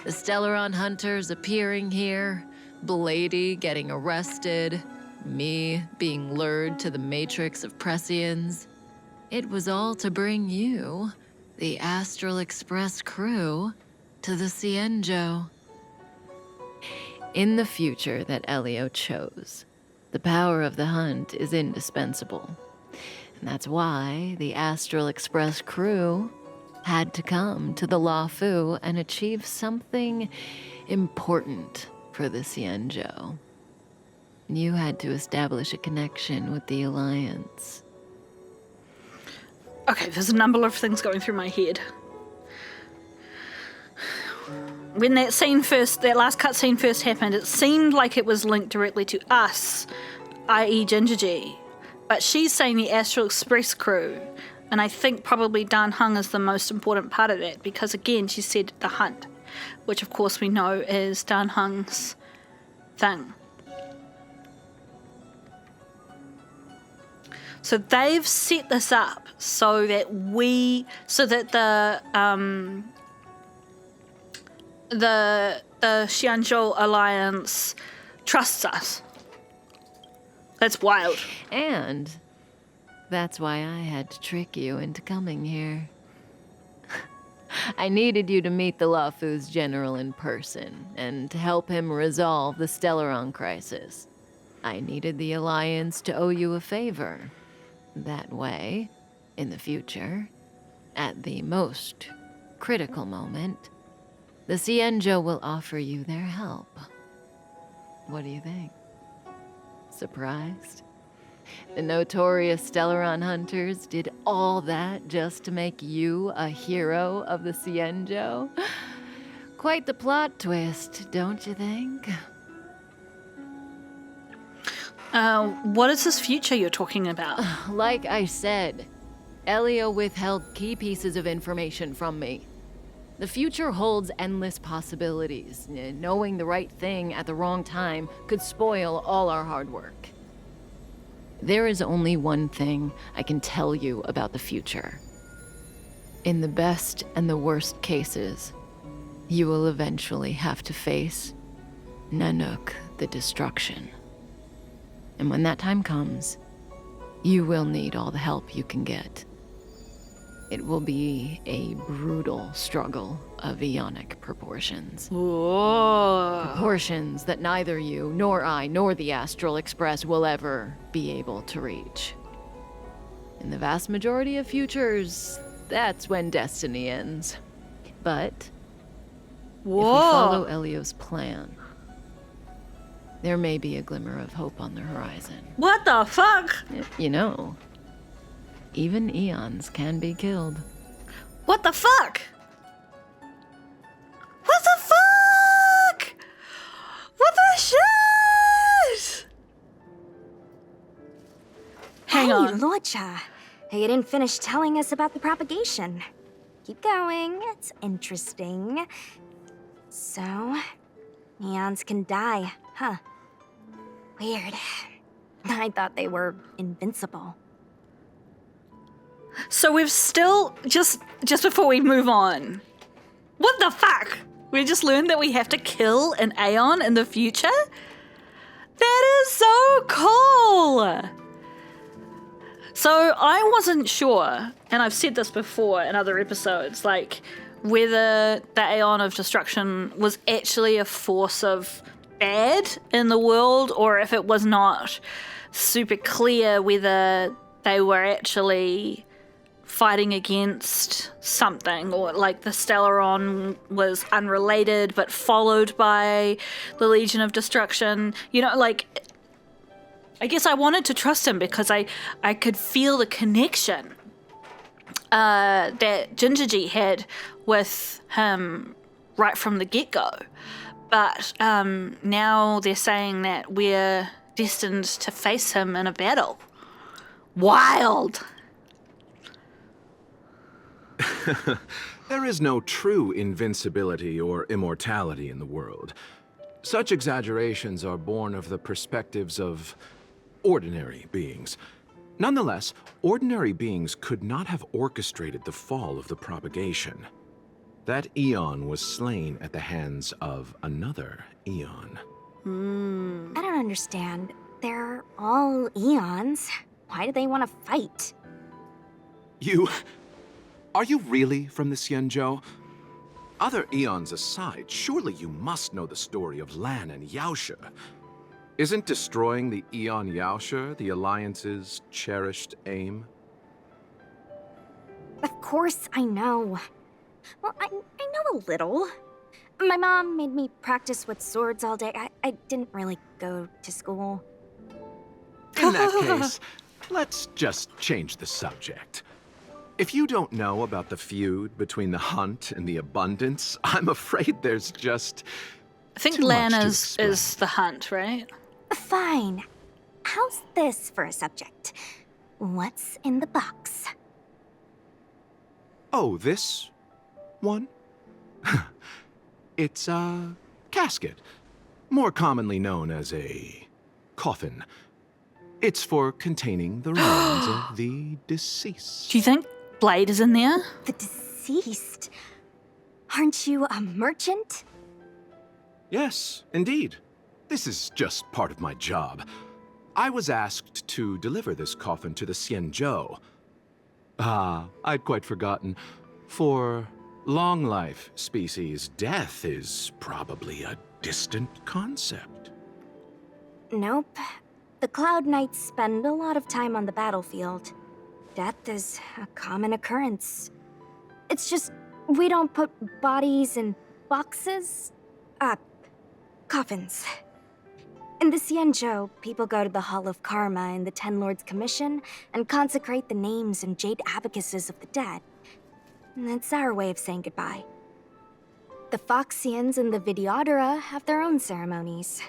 Speaker 8: The Stellaron hunters appearing here, Blady getting arrested, me being lured to the matrix of prescience. It was all to bring you, the Astral Express crew, to the Cienjo. In the future that Elio chose, the power of the hunt is indispensable. And that's why the Astral Express crew had to come to the Luofu and achieve something important for the Cienjo. You had to establish a connection with the Alliance.
Speaker 1: Okay, there's a number of things going through my head. When that last cutscene first happened, it seemed like it was linked directly to us, i.e. Gingergy. But she's saying the Astral Express crew, and I think probably Dan Heng is the most important part of that, because again, she said the hunt, which of course we know is Dan Heng's thing. So they've set this up so that the Xianzhou Alliance trusts us. That's wild.
Speaker 8: And that's why I had to trick you into coming here. I needed you to meet the Luofu's general in person and to help him resolve the Stellaron crisis. I needed the Alliance to owe you a favor. That way, in the future, at the most critical moment, the Cienjo will offer you their help. What do you think? Surprised? The notorious Stellaron hunters did all that just to make you a hero of the Cienjo? Quite the plot twist, don't you think?
Speaker 1: What is this future you're talking about?
Speaker 8: Like I said, Elio withheld key pieces of information from me. The future holds endless possibilities. Knowing the right thing at the wrong time could spoil all our hard work. There is only one thing I can tell you about the future. In the best and the worst cases, you will eventually have to face Nanook the Destruction. And when that time comes, you will need all the help you can get. It will be a brutal struggle of aeonic proportions.
Speaker 1: Whoa.
Speaker 8: Proportions that neither you, nor I, nor the Astral Express will ever be able to reach. In the vast majority of futures, that's when destiny ends. But if we follow Elio's plan, there may be a glimmer of hope on the horizon.
Speaker 1: What the fuck?
Speaker 8: You know, even aeons can be killed.
Speaker 1: What the fuck? What the fuck? What the shit? Hang on.
Speaker 10: Locha. You didn't finish telling us about the propagation. Keep going, it's interesting. So, aeons can die, huh? Weird. I thought they were invincible.
Speaker 1: So we've still, just before we move on, what the fuck? We just learned that we have to kill an aeon in the future? That is so cool! So I wasn't sure, and I've said this before in other episodes, like whether the Aeon of Destruction was actually a force of bad in the world, or if it was not super clear whether they were actually fighting against something, or like the Stellaron was unrelated but followed by the Legion of Destruction. You know, like, I guess I wanted to trust him because I could feel the connection that Gingergy had with him right from the get-go. But now they're saying that we're destined to face him in a battle. Wild!
Speaker 11: There is no true invincibility or immortality in the world. Such exaggerations are born of the perspectives of ordinary beings. Nonetheless, ordinary beings could not have orchestrated the fall of the propagation. That aeon was slain at the hands of another aeon.
Speaker 10: I don't understand. They're all eons. Why do they want to fight?
Speaker 11: Are you really from the Xianzhou? Other eons aside, surely you must know the story of Lan and Yaoshe. Isn't destroying the Aeon Yaoshe the Alliance's cherished aim?
Speaker 10: Of course I know. Well, I know a little. My mom made me practice with swords all day. I didn't really go to school.
Speaker 11: In that case, let's just change the subject. If you don't know about the feud between the Hunt and the Abundance, I'm afraid there's just
Speaker 1: I think
Speaker 11: too
Speaker 1: Lan
Speaker 11: much to
Speaker 1: is
Speaker 11: explain.
Speaker 1: the Hunt, right?
Speaker 10: Fine. How's this for a subject? What's in the box?
Speaker 11: Oh, this one? It's a casket, more commonly known as a coffin. It's for containing the remains of the deceased.
Speaker 1: Do you think Blade is in there?
Speaker 10: The deceased? Aren't you a merchant?
Speaker 11: Yes, indeed. This is just part of my job. I was asked to deliver this coffin to the Xianzhou. I'd quite forgotten. For long life species, death is probably a distant concept.
Speaker 10: Nope. The Cloud Knights spend a lot of time on the battlefield. Death is a common occurrence. It's just, we don't put bodies in boxes. Coffins. In the Xianzhou, people go to the Hall of Karma in the Ten Lords Commission and consecrate the names and jade abacuses of the dead. It's our way of saying goodbye. The Foxians and the Videodora have their own ceremonies.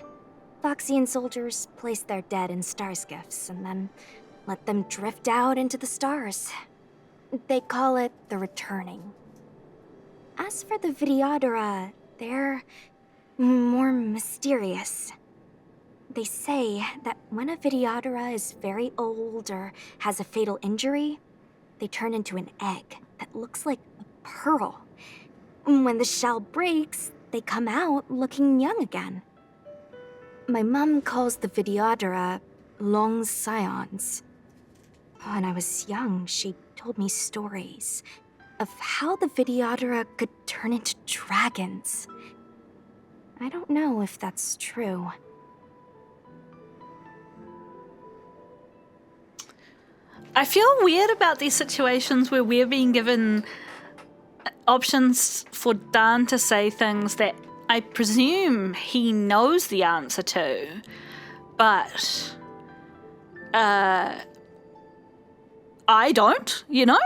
Speaker 10: Foxian soldiers place their dead in star skiffs and then let them drift out into the stars. They call it the returning. As for the Videodora, they're more mysterious. They say that when a Videodora is very old or has a fatal injury, they turn into an egg that looks like a pearl. When the shell breaks, they come out looking young again. My mom calls the Videodora long scions. When I was young, she told me stories of how the Videodora could turn into dragons. I don't know if that's true.
Speaker 1: I feel weird about these situations where we're being given options for Dan to say things that I presume he knows the answer to, but I don't, you know?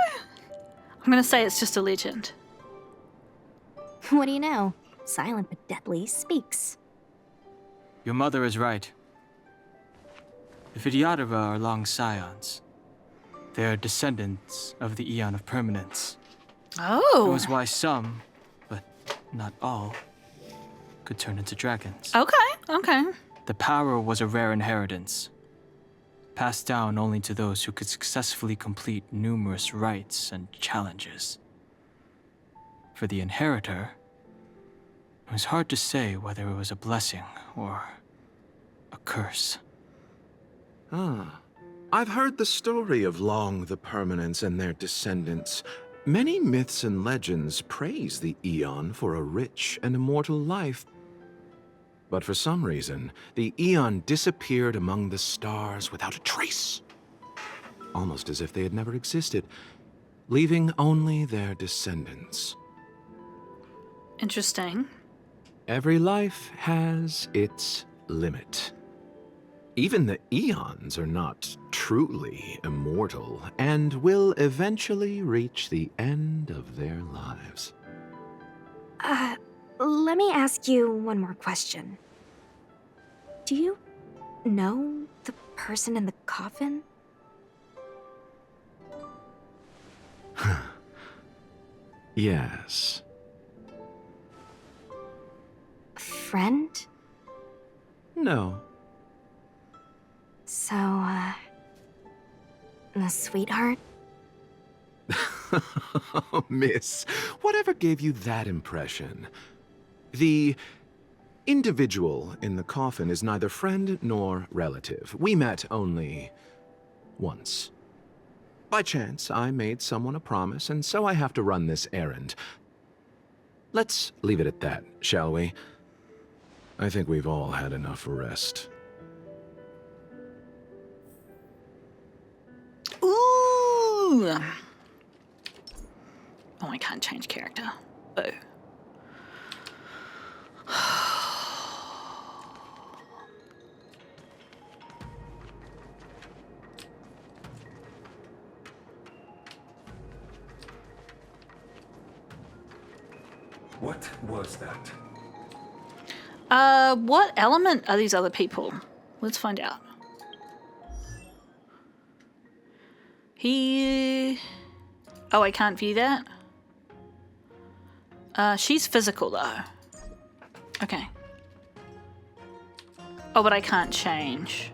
Speaker 1: I'm gonna say it's just a legend.
Speaker 10: What do you know? Silent but deadly speaks.
Speaker 12: Your mother is right. The Videodora are long scions. They are descendants of the Aeon of Permanence.
Speaker 1: Oh.
Speaker 12: That was why some, but not all, could turn into dragons.
Speaker 1: Okay.
Speaker 12: The power was a rare inheritance, passed down only to those who could successfully complete numerous rites and challenges. For the inheritor, it was hard to say whether it was a blessing or a curse.
Speaker 11: I've heard the story of Long the Permanence and their descendants. Many myths and legends praise the Aeon for a rich and immortal life. But for some reason, the Aeon disappeared among the stars without a trace. Almost as if they had never existed, leaving only their descendants.
Speaker 1: Interesting.
Speaker 11: Every life has its limit. Even the Aeons are not truly immortal and will eventually reach the end of their lives.
Speaker 10: Let me ask you one more question. Do you know the person in the coffin?
Speaker 11: Yes.
Speaker 10: Friend?
Speaker 11: No.
Speaker 10: So, Sweetheart?
Speaker 11: Miss, whatever gave you that impression? The individual in the coffin is neither friend nor relative. We met only once. By chance, I made someone a promise, and so I have to run this errand. Let's leave it at that, shall we? I think we've all had enough rest.
Speaker 1: Ooh! Oh, I can't change character. Boo.
Speaker 5: What was that?
Speaker 1: What element are these other people? Let's find out. Oh, I can't view that? She's physical, though. Okay. Oh, but I can't change.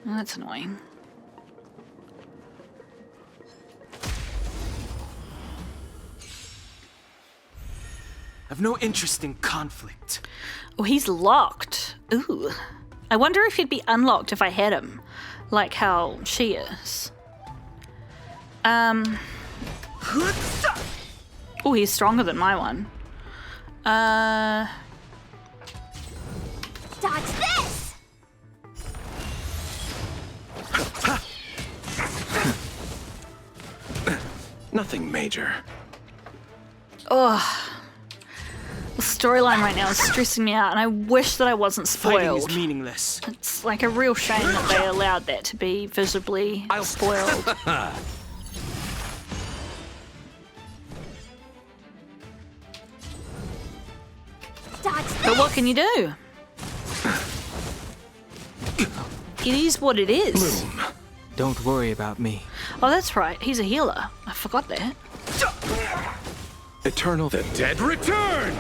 Speaker 1: Oh, that's annoying.
Speaker 12: I've no interest in conflict.
Speaker 1: Oh, he's locked. Ooh. I wonder if he'd be unlocked if I had him. Like how she is. Oh, he's stronger than my one.
Speaker 3: Dodge this!
Speaker 9: Nothing major.
Speaker 1: Oh. The storyline right now is stressing me out, and I wish that I wasn't
Speaker 12: Fighting
Speaker 1: spoiled.
Speaker 12: is meaningless.
Speaker 1: It's like a real shame that they allowed that to be visibly spoiled. But what can you do? It is what it is.
Speaker 12: Bloom. Don't worry about me.
Speaker 1: Oh, that's right. He's a healer. I forgot that.
Speaker 9: Eternal. The dead return!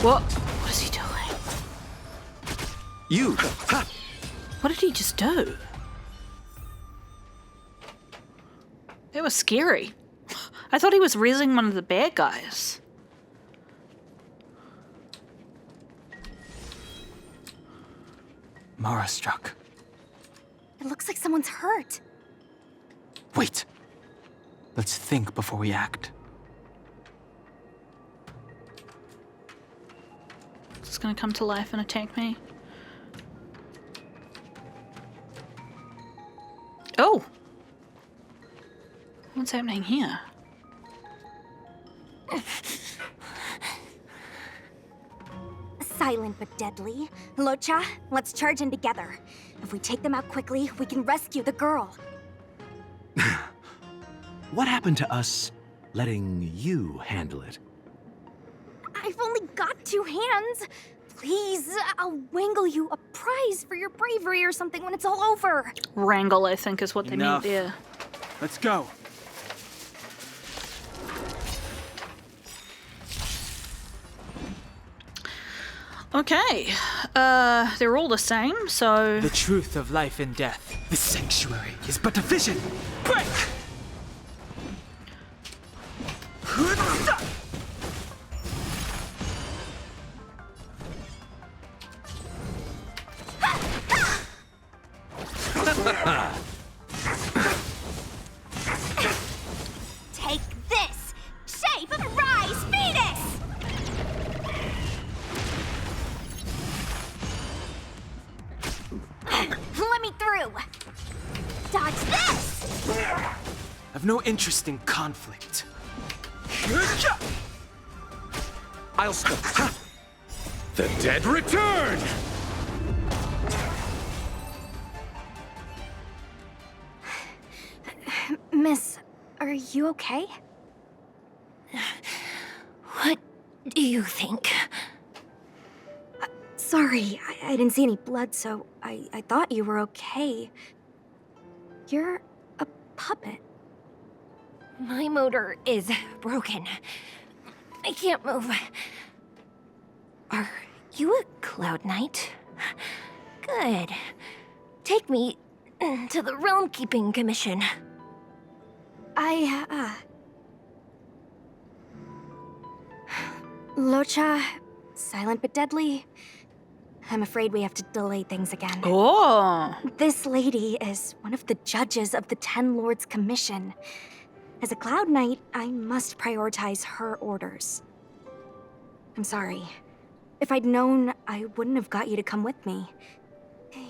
Speaker 1: What? What is he doing?
Speaker 9: You!
Speaker 1: What did he just do? That was scary. I thought he was raising one of the bad guys.
Speaker 12: Mara struck.
Speaker 10: It looks like someone's hurt.
Speaker 12: Wait. Let's think before we act.
Speaker 1: It's gonna come to life and attack me. Oh! What's happening here?
Speaker 10: Silent but deadly. Locha, let's charge in together. If we take them out quickly, we can rescue the girl.
Speaker 11: What happened to us letting you handle it?
Speaker 10: I've only got 2 hands. Please, I'll wangle you a prize for your bravery or something when it's all over.
Speaker 1: Wrangle, I think, is what
Speaker 12: Enough.
Speaker 1: they meant there.
Speaker 12: Let's go.
Speaker 1: Okay. They're all the same, so...
Speaker 12: The truth of life and death.
Speaker 5: The sanctuary is but a vision.
Speaker 12: Break!
Speaker 3: Take this! Shape and rise, Venus!
Speaker 10: Let me through.
Speaker 3: Dodge this!
Speaker 12: I've no interest in conflict.
Speaker 9: I'll stop. The dead return!
Speaker 10: Miss, are you okay?
Speaker 3: What do you think?
Speaker 10: Sorry, I didn't see any blood, so I thought you were okay. You're a puppet.
Speaker 3: My motor is broken. I can't move. Are you a Cloud Knight? Good. Take me
Speaker 13: to the Realm Keeping Commission.
Speaker 10: Locha, silent but deadly. I'm afraid we have to delay things again.
Speaker 1: Oh.
Speaker 10: This lady is one of the judges of the Ten Lords Commission. As a Cloud Knight, I must prioritize her orders. I'm sorry. If I'd known, I wouldn't have got you to come with me.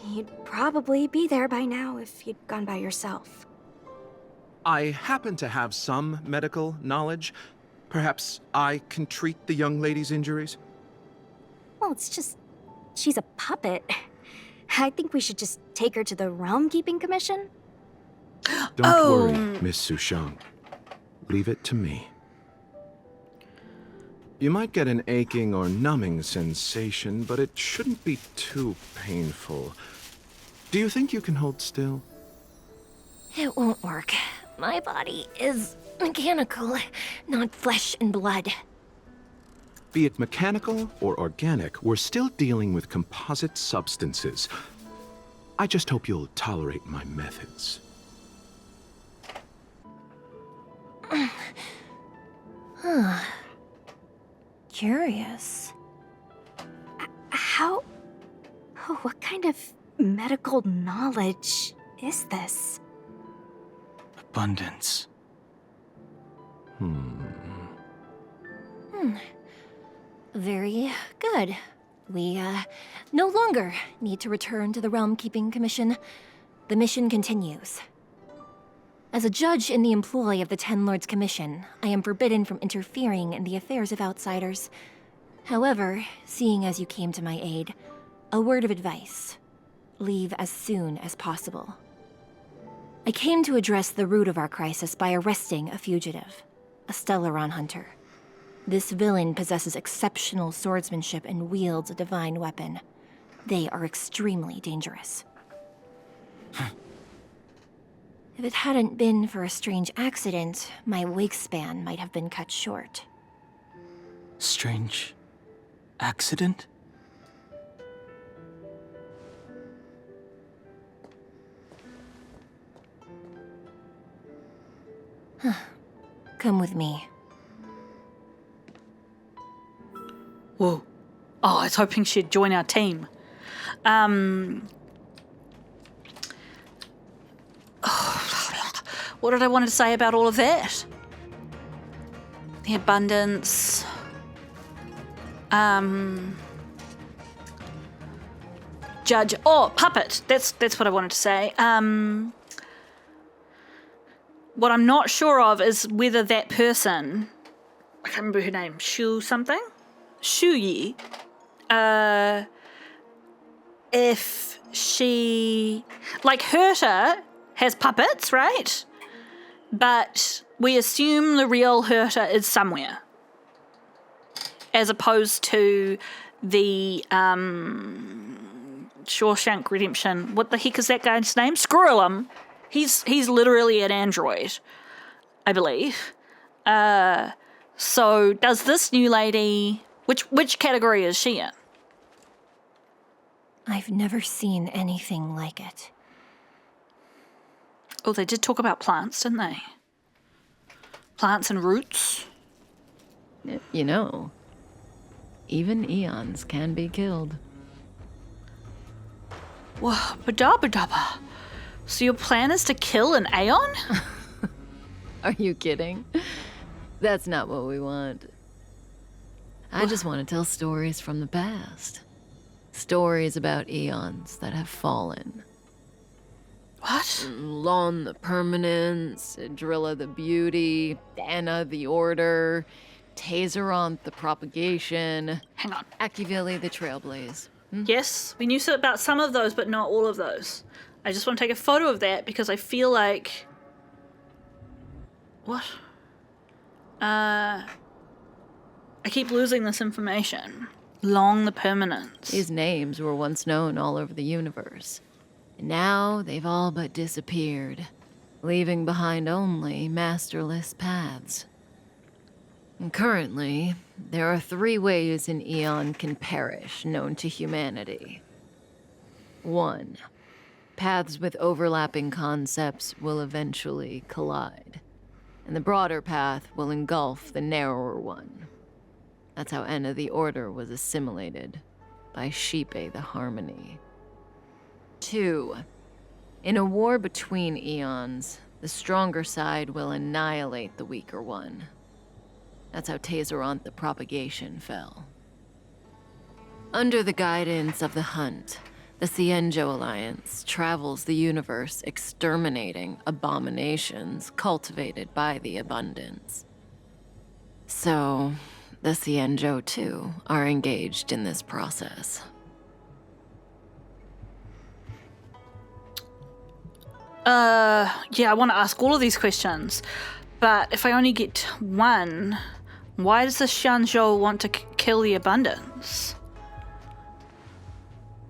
Speaker 10: You'd probably be there by now if you'd gone by yourself.
Speaker 11: I happen to have some medical knowledge. Perhaps I can treat the young lady's injuries?
Speaker 10: Well, it's just... she's a puppet. I think we should just take her to the Realm Keeping Commission.
Speaker 11: Don't worry, Miss Sushang. Leave it to me. You might get an aching or numbing sensation, but it shouldn't be too painful. Do you think you can hold still?
Speaker 13: It won't work. My body is mechanical, not flesh and blood.
Speaker 11: Be it mechanical or organic, we're still dealing with composite substances. I just hope you'll tolerate my methods.
Speaker 13: Curious.
Speaker 10: How... oh, what kind of medical knowledge is this?
Speaker 12: Abundance.
Speaker 13: Very good. We, no longer need to return to the Realm Keeping Commission. The mission continues. As a judge in the employ of the Ten Lords Commission, I am forbidden from interfering in the affairs of outsiders. However, seeing as you came to my aid, a word of advice. Leave as soon as possible. I came to address the root of our crisis by arresting a fugitive, a Stellaron hunter. This villain possesses exceptional swordsmanship and wields a divine weapon. They are extremely dangerous. If it hadn't been for a strange accident, my wakespan might have been cut short.
Speaker 12: Strange accident?
Speaker 13: Come with me.
Speaker 1: Whoa. Oh, I was hoping she'd join our team. What did I want to say about all of that? The abundance. Judge. Oh, puppet. That's what I wanted to say. What I'm not sure of is whether that person, I can't remember her name, Shu something? Shu Yi. If she, like Herta has puppets, right? But we assume the real Herta is somewhere. As opposed to the Shawshank Redemption. What the heck is that guy's name? Squirrelum. He's literally an android, I believe. So does this new lady, which category is she in?
Speaker 13: I've never seen anything like it.
Speaker 1: Oh, they did talk about plants, didn't they? Plants and roots.
Speaker 8: You know, even aeons can be killed.
Speaker 1: Whoa, badabadaba. So your plan is to kill an aeon?
Speaker 8: Are you kidding? That's not what we want. I just want to tell stories from the past. Stories about aeons that have fallen.
Speaker 1: What?
Speaker 8: Lon the Permanence, Drilla the Beauty, Anna the Order, Tazeronth the Propagation.
Speaker 1: Hang on.
Speaker 8: Akivili the Trailblaze.
Speaker 1: Yes, we knew about some of those, but not all of those. I just want to take a photo of that because I feel like... What? I keep losing this information. Long the Permanence.
Speaker 8: These names were once known all over the universe. And now they've all but disappeared, leaving behind only masterless paths. And currently, there are 3 ways an aeon can perish known to humanity. 1. Paths with overlapping concepts will eventually collide, and the broader path will engulf the narrower one. That's how Enna the Order was assimilated, by Sheepe the Harmony. 2. In a war between eons, the stronger side will annihilate the weaker one. That's how Taseront the Propagation fell. Under the guidance of the Hunt, the Cienjo Alliance travels the universe exterminating abominations cultivated by the Abundance. So, the Cienjo, too, are engaged in this process.
Speaker 1: Yeah, I want to ask all of these questions, but if I only get one, why does the Xianzhou want to kill the Abundance?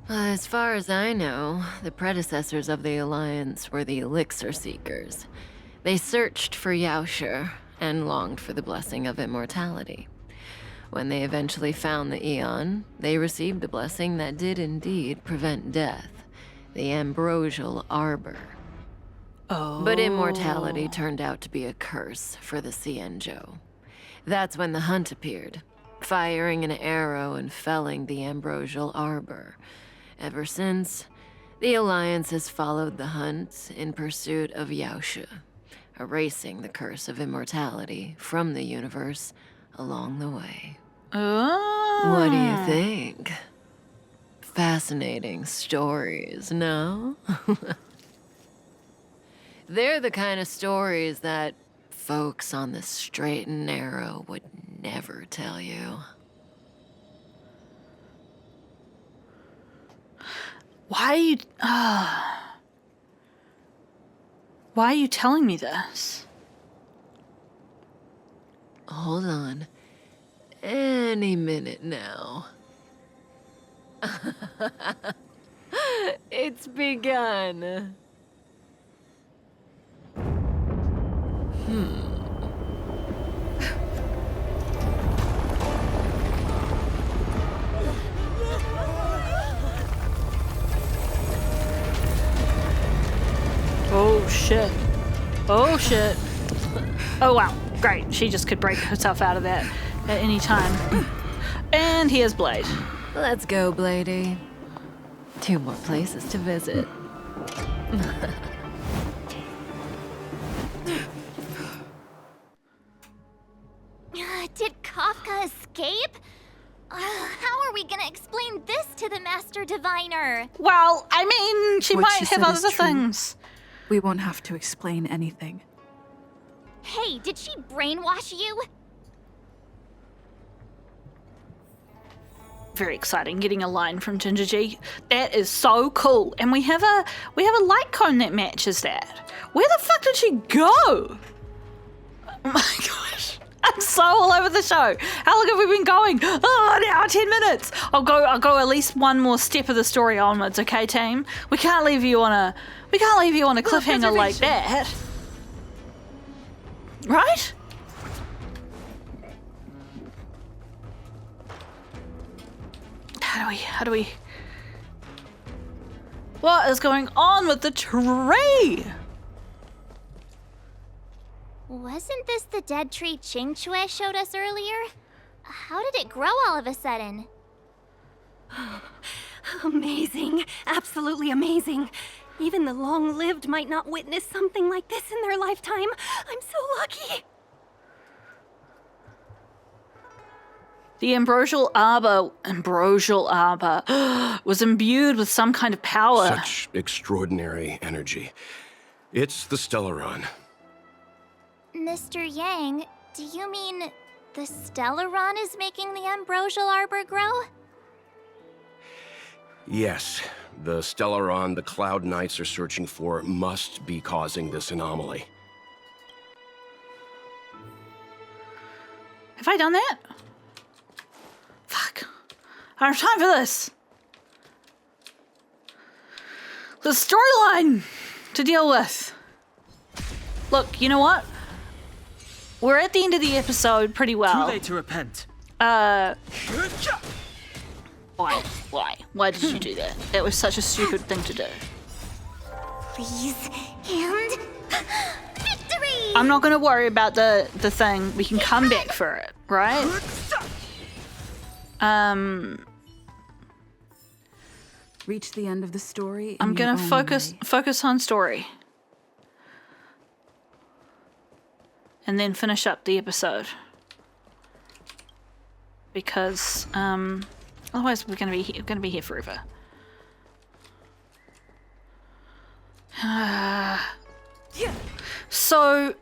Speaker 8: As far as I know, the predecessors of the Alliance were the Elixir Seekers. They searched for Yaoshe and longed for the blessing of immortality. When they eventually found the Aeon, they received a blessing that did indeed prevent death, the Ambrosial Arbor.
Speaker 1: Oh.
Speaker 8: But immortality turned out to be a curse for the Cienjo. That's when the Hunt appeared, firing an arrow and felling the Ambrosial Arbor. Ever since, the Alliance has followed the Hunt in pursuit of Yaoshe, erasing the curse of immortality from the universe along the way.
Speaker 1: Oh.
Speaker 8: What do you think? Fascinating stories, no? They're the kind of stories that folks on the straight and narrow would never tell you.
Speaker 1: Why are you telling me this?
Speaker 8: Hold on. Any minute now. It's begun.
Speaker 1: Oh shit. Oh shit. Oh wow, great. She just could break herself out of that at any time. And here's Blade.
Speaker 8: Let's go, Bladey. 2 more places to visit.
Speaker 3: Did Kafka escape? How are we gonna explain this to the Master Diviner?
Speaker 1: Well, I mean, she
Speaker 14: What
Speaker 1: might
Speaker 14: she
Speaker 1: have
Speaker 14: said is
Speaker 1: other
Speaker 14: true.
Speaker 1: things.
Speaker 14: We won't have to explain anything.
Speaker 3: Hey, did she brainwash you?
Speaker 1: Very exciting, getting a line from Ginger G. That is so cool. And we have a light cone that matches that. Where the fuck did she go? Oh my gosh. I'm so all over the show. How long have we been going? Oh, an hour, 10 minutes. I'll go at least one more step of the story onwards, okay, team? We can't leave you on a cliffhanger like that. Right? How do we What is going on with the tree?
Speaker 3: Wasn't this the dead tree Qingque showed us earlier? How did it grow all of a sudden?
Speaker 13: Amazing. Absolutely amazing. Even the long-lived might not witness something like this in their lifetime. I'm so lucky.
Speaker 1: The Ambrosial Arbor was imbued with some kind of power.
Speaker 9: Such extraordinary energy. It's the Stellaron.
Speaker 3: Mr. Yang, do you mean the Stellaron is making the Ambrosial Arbor grow?
Speaker 9: Yes, the Stellaron the Cloud Knights are searching for must be causing this anomaly.
Speaker 1: Have I done that? Fuck. I don't have time for this. The storyline to deal with. Look, you know what? We're at the end of the episode pretty well.
Speaker 12: Too late to repent.
Speaker 1: Why? Why did you do that? That was such a stupid thing to do.
Speaker 3: please. And victory!
Speaker 1: I'm not gonna worry about the thing. We can come back for it, right?
Speaker 14: Reach the end of the story.
Speaker 1: I'm gonna focus on story. And then finish up the episode. Because otherwise we're gonna be here forever. So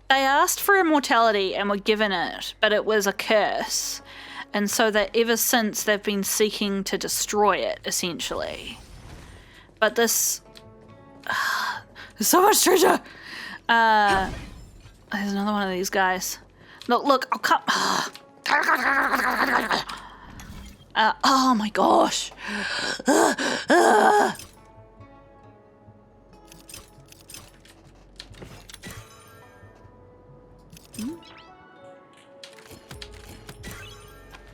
Speaker 1: they asked for immortality and were given it, but it was a curse. And so that ever since they've been seeking to destroy it, essentially. But this there's so much treasure. There's another one of these guys. Look, I'll come. Oh my gosh.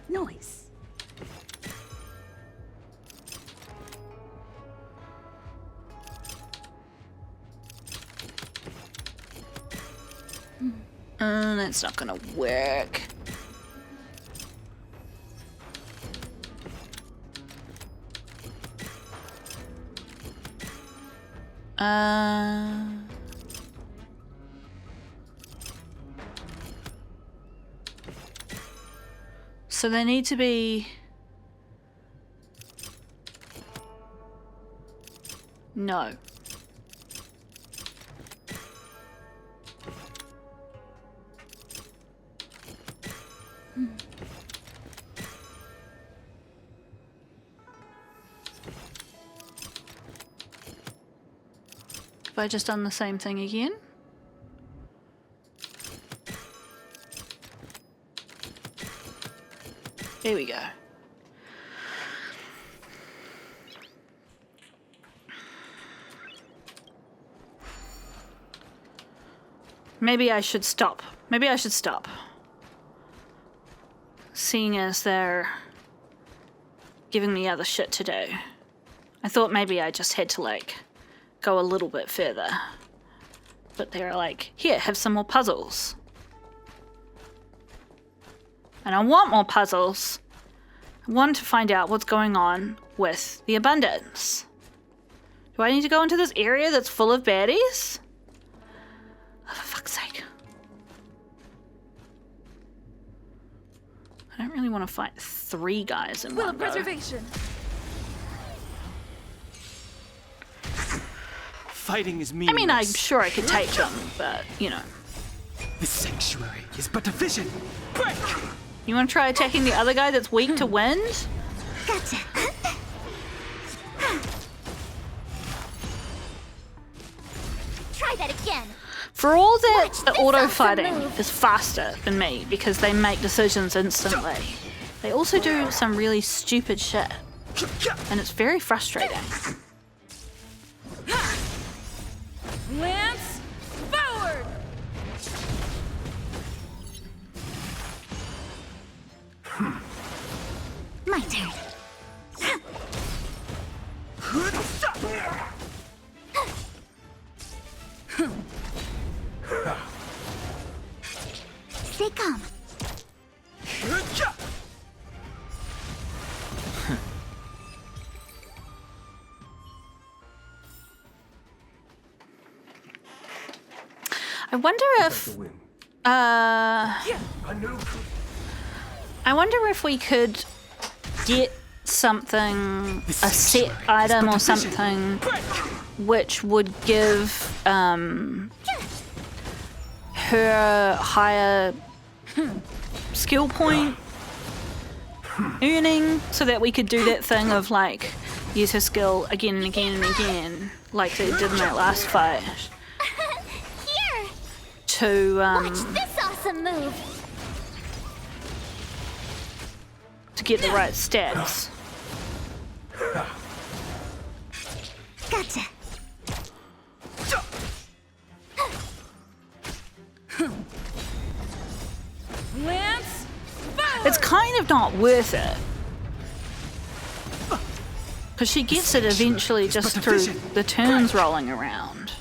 Speaker 14: Noise.
Speaker 1: That's not gonna work. So they need to be... No. Have I just done the same thing again? There we go. Maybe I should stop. Seeing as they're giving me other shit to do. I thought maybe I just had to, like, go a little bit further. But they're like, here, have some more puzzles. And I want more puzzles. I want to find out what's going on with the abundance. Do I need to go into this area that's full of baddies? Oh, for fuck's sake. I don't really want to fight 3 guys in one go.
Speaker 4: Preservation.
Speaker 12: Fighting is meaningless.
Speaker 1: I mean, I'm sure I could take them, but, you know.
Speaker 5: The sanctuary is but a vision. Break!
Speaker 1: You want to try attacking the other guy that's weak to wind?
Speaker 3: Gotcha. Try that again.
Speaker 1: For all that
Speaker 3: Watch
Speaker 1: the
Speaker 3: this
Speaker 1: auto
Speaker 3: awesome
Speaker 1: fighting
Speaker 3: move.
Speaker 1: is faster than me because they make decisions instantly, they also do some really stupid shit. And it's very frustrating.
Speaker 4: Lance forward.
Speaker 3: My turn. Stay calm.
Speaker 1: I wonder if I wonder if we could get something, a set item or something, which would give her higher skill point earning, so that we could do that thing of like use her skill again and again and again, like they did in that last fight.
Speaker 3: Here.
Speaker 1: To
Speaker 3: Watch this awesome move.
Speaker 1: to get the right stats.
Speaker 3: Gotcha.
Speaker 4: Lance,
Speaker 1: It's kind of not worth it. Because she gets it eventually just through the turns rolling around.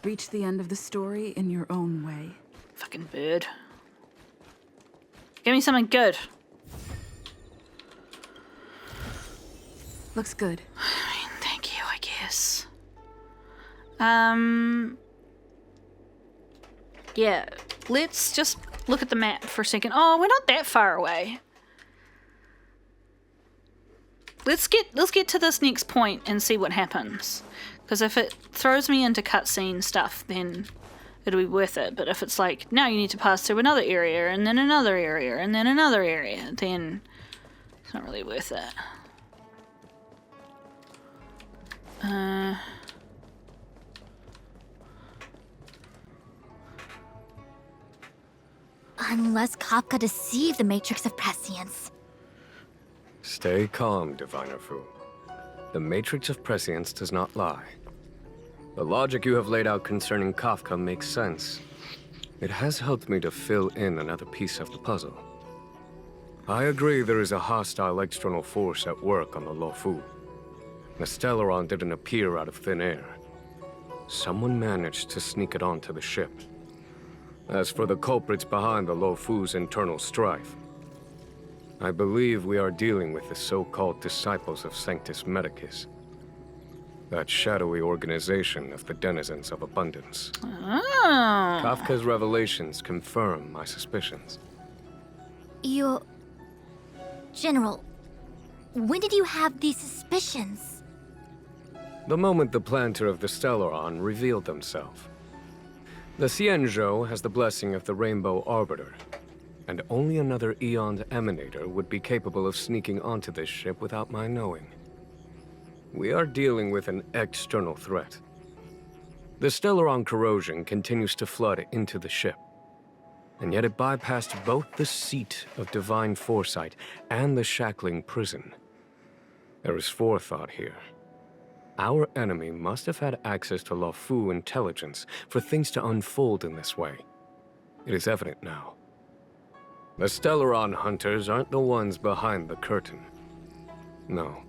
Speaker 14: Reach the end of the story in your own way.
Speaker 1: Fucking bird. Give me something good.
Speaker 14: Looks good.
Speaker 1: I mean, thank you, I guess. Yeah, let's just look at the map for a second. Oh, we're not that far away. Let's get to this next point and see what happens. Because if it throws me into cutscene stuff, then it'll be worth it. But if it's like, now you need to pass through another area, and then another area, and then another area, then it's not really worth it.
Speaker 2: Unless Kafka deceived the Matrix of Prescience.
Speaker 15: Stay calm, Diviner Fu. The Matrix of Prescience does not lie. The logic you have laid out concerning Kafka makes sense. It has helped me to fill in another piece of the puzzle. I agree there is a hostile external force at work on the Luofu. The Stellaron didn't appear out of thin air. Someone managed to sneak it onto the ship. As for the culprits behind the Luofu's internal strife, I believe we are dealing with the so-called disciples of Sanctus Medicus. That shadowy organization of the denizens of abundance.
Speaker 1: Oh.
Speaker 15: Kafka's revelations confirm my suspicions.
Speaker 2: General, when did you have these suspicions?
Speaker 15: The moment the planter of the Stellaron revealed themselves. The Xianzhou has the blessing of the Rainbow Arbiter, and only another Aeon Emanator would be capable of sneaking onto this ship without my knowing. We are dealing with an external threat. The Stellaron corrosion continues to flood into the ship, and yet it bypassed both the seat of divine foresight and the shackling prison. There is forethought here. Our enemy must have had access to Luofu intelligence for things to unfold in this way. It is evident now. The Stellaron hunters aren't the ones behind the curtain. No.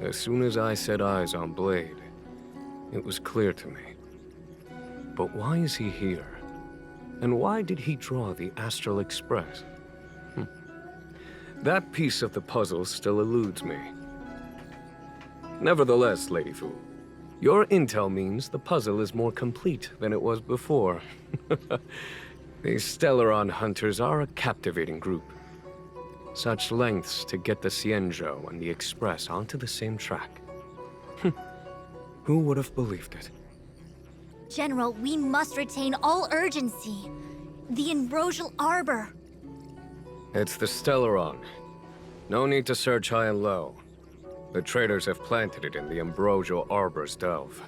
Speaker 15: As soon as I set eyes on Blade, it was clear to me. But why is he here? And why did he draw the Astral Express? That piece of the puzzle still eludes me. Nevertheless, Lady Fu, your intel means the puzzle is more complete than it was before. These Stellaron hunters are a captivating group. Such lengths to get the Xianzhou and the Express onto the same track. Who would have believed it?
Speaker 2: General, we must retain all urgency. The Ambrosial Arbor.
Speaker 15: It's the Stellaron. No need to search high and low. The traders have planted it in the Ambrosial Arbor's delve,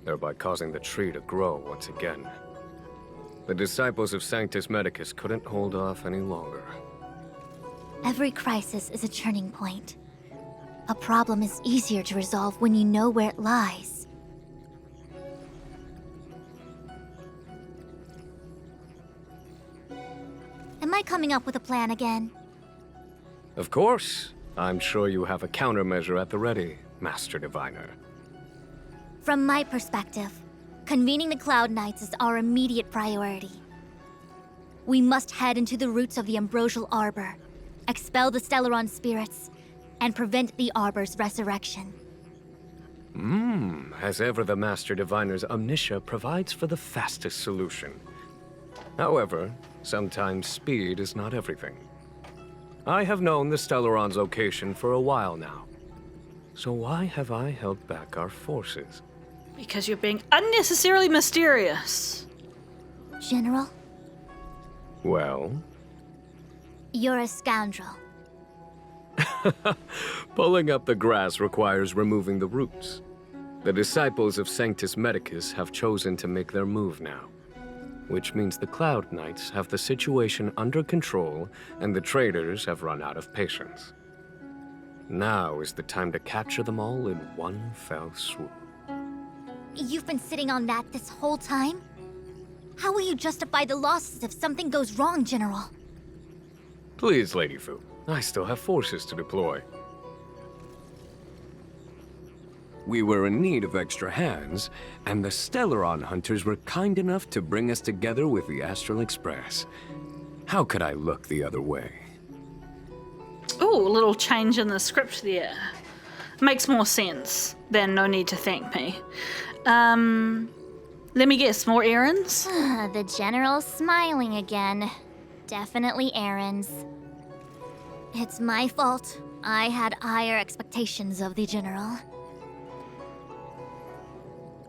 Speaker 15: thereby causing the tree to grow once again. The disciples of Sanctus Medicus couldn't hold off any longer.
Speaker 2: Every crisis is a turning point. A problem is easier to resolve when you know where it lies. Am I coming up with a plan again?
Speaker 15: Of course. I'm sure you have a countermeasure at the ready, Master Diviner.
Speaker 2: From my perspective, convening the Cloud Knights is our immediate priority. We must head into the roots of the Ambrosial Arbor, expel the Stellaron spirits, and prevent the Arbor's resurrection.
Speaker 15: As ever, the Master Diviner's omniscia provides for the fastest solution. However, sometimes speed is not everything. I have known the Stellaron's location for a while now. So why have I held back our forces?
Speaker 1: Because you're being unnecessarily mysterious.
Speaker 2: General?
Speaker 15: Well?
Speaker 2: You're a scoundrel.
Speaker 15: Pulling up the grass requires removing the roots. The disciples of Sanctus Medicus have chosen to make their move now, which means the Cloud Knights have the situation under control and the traders have run out of patience. Now is the time to capture them all in one fell swoop.
Speaker 2: You've been sitting on that this whole time? How will you justify the losses if something goes wrong, General?
Speaker 15: Please, Lady Fu. I still have forces to deploy. We were in need of extra hands, and the Stellaron hunters were kind enough to bring us together with the Astral Express. How could I look the other way?
Speaker 1: Ooh, a little change in the script there. Makes more sense than no need to thank me. Let me guess, more errands?
Speaker 3: The General's smiling again. Definitely errands.
Speaker 2: It's my fault. I had higher expectations of the General.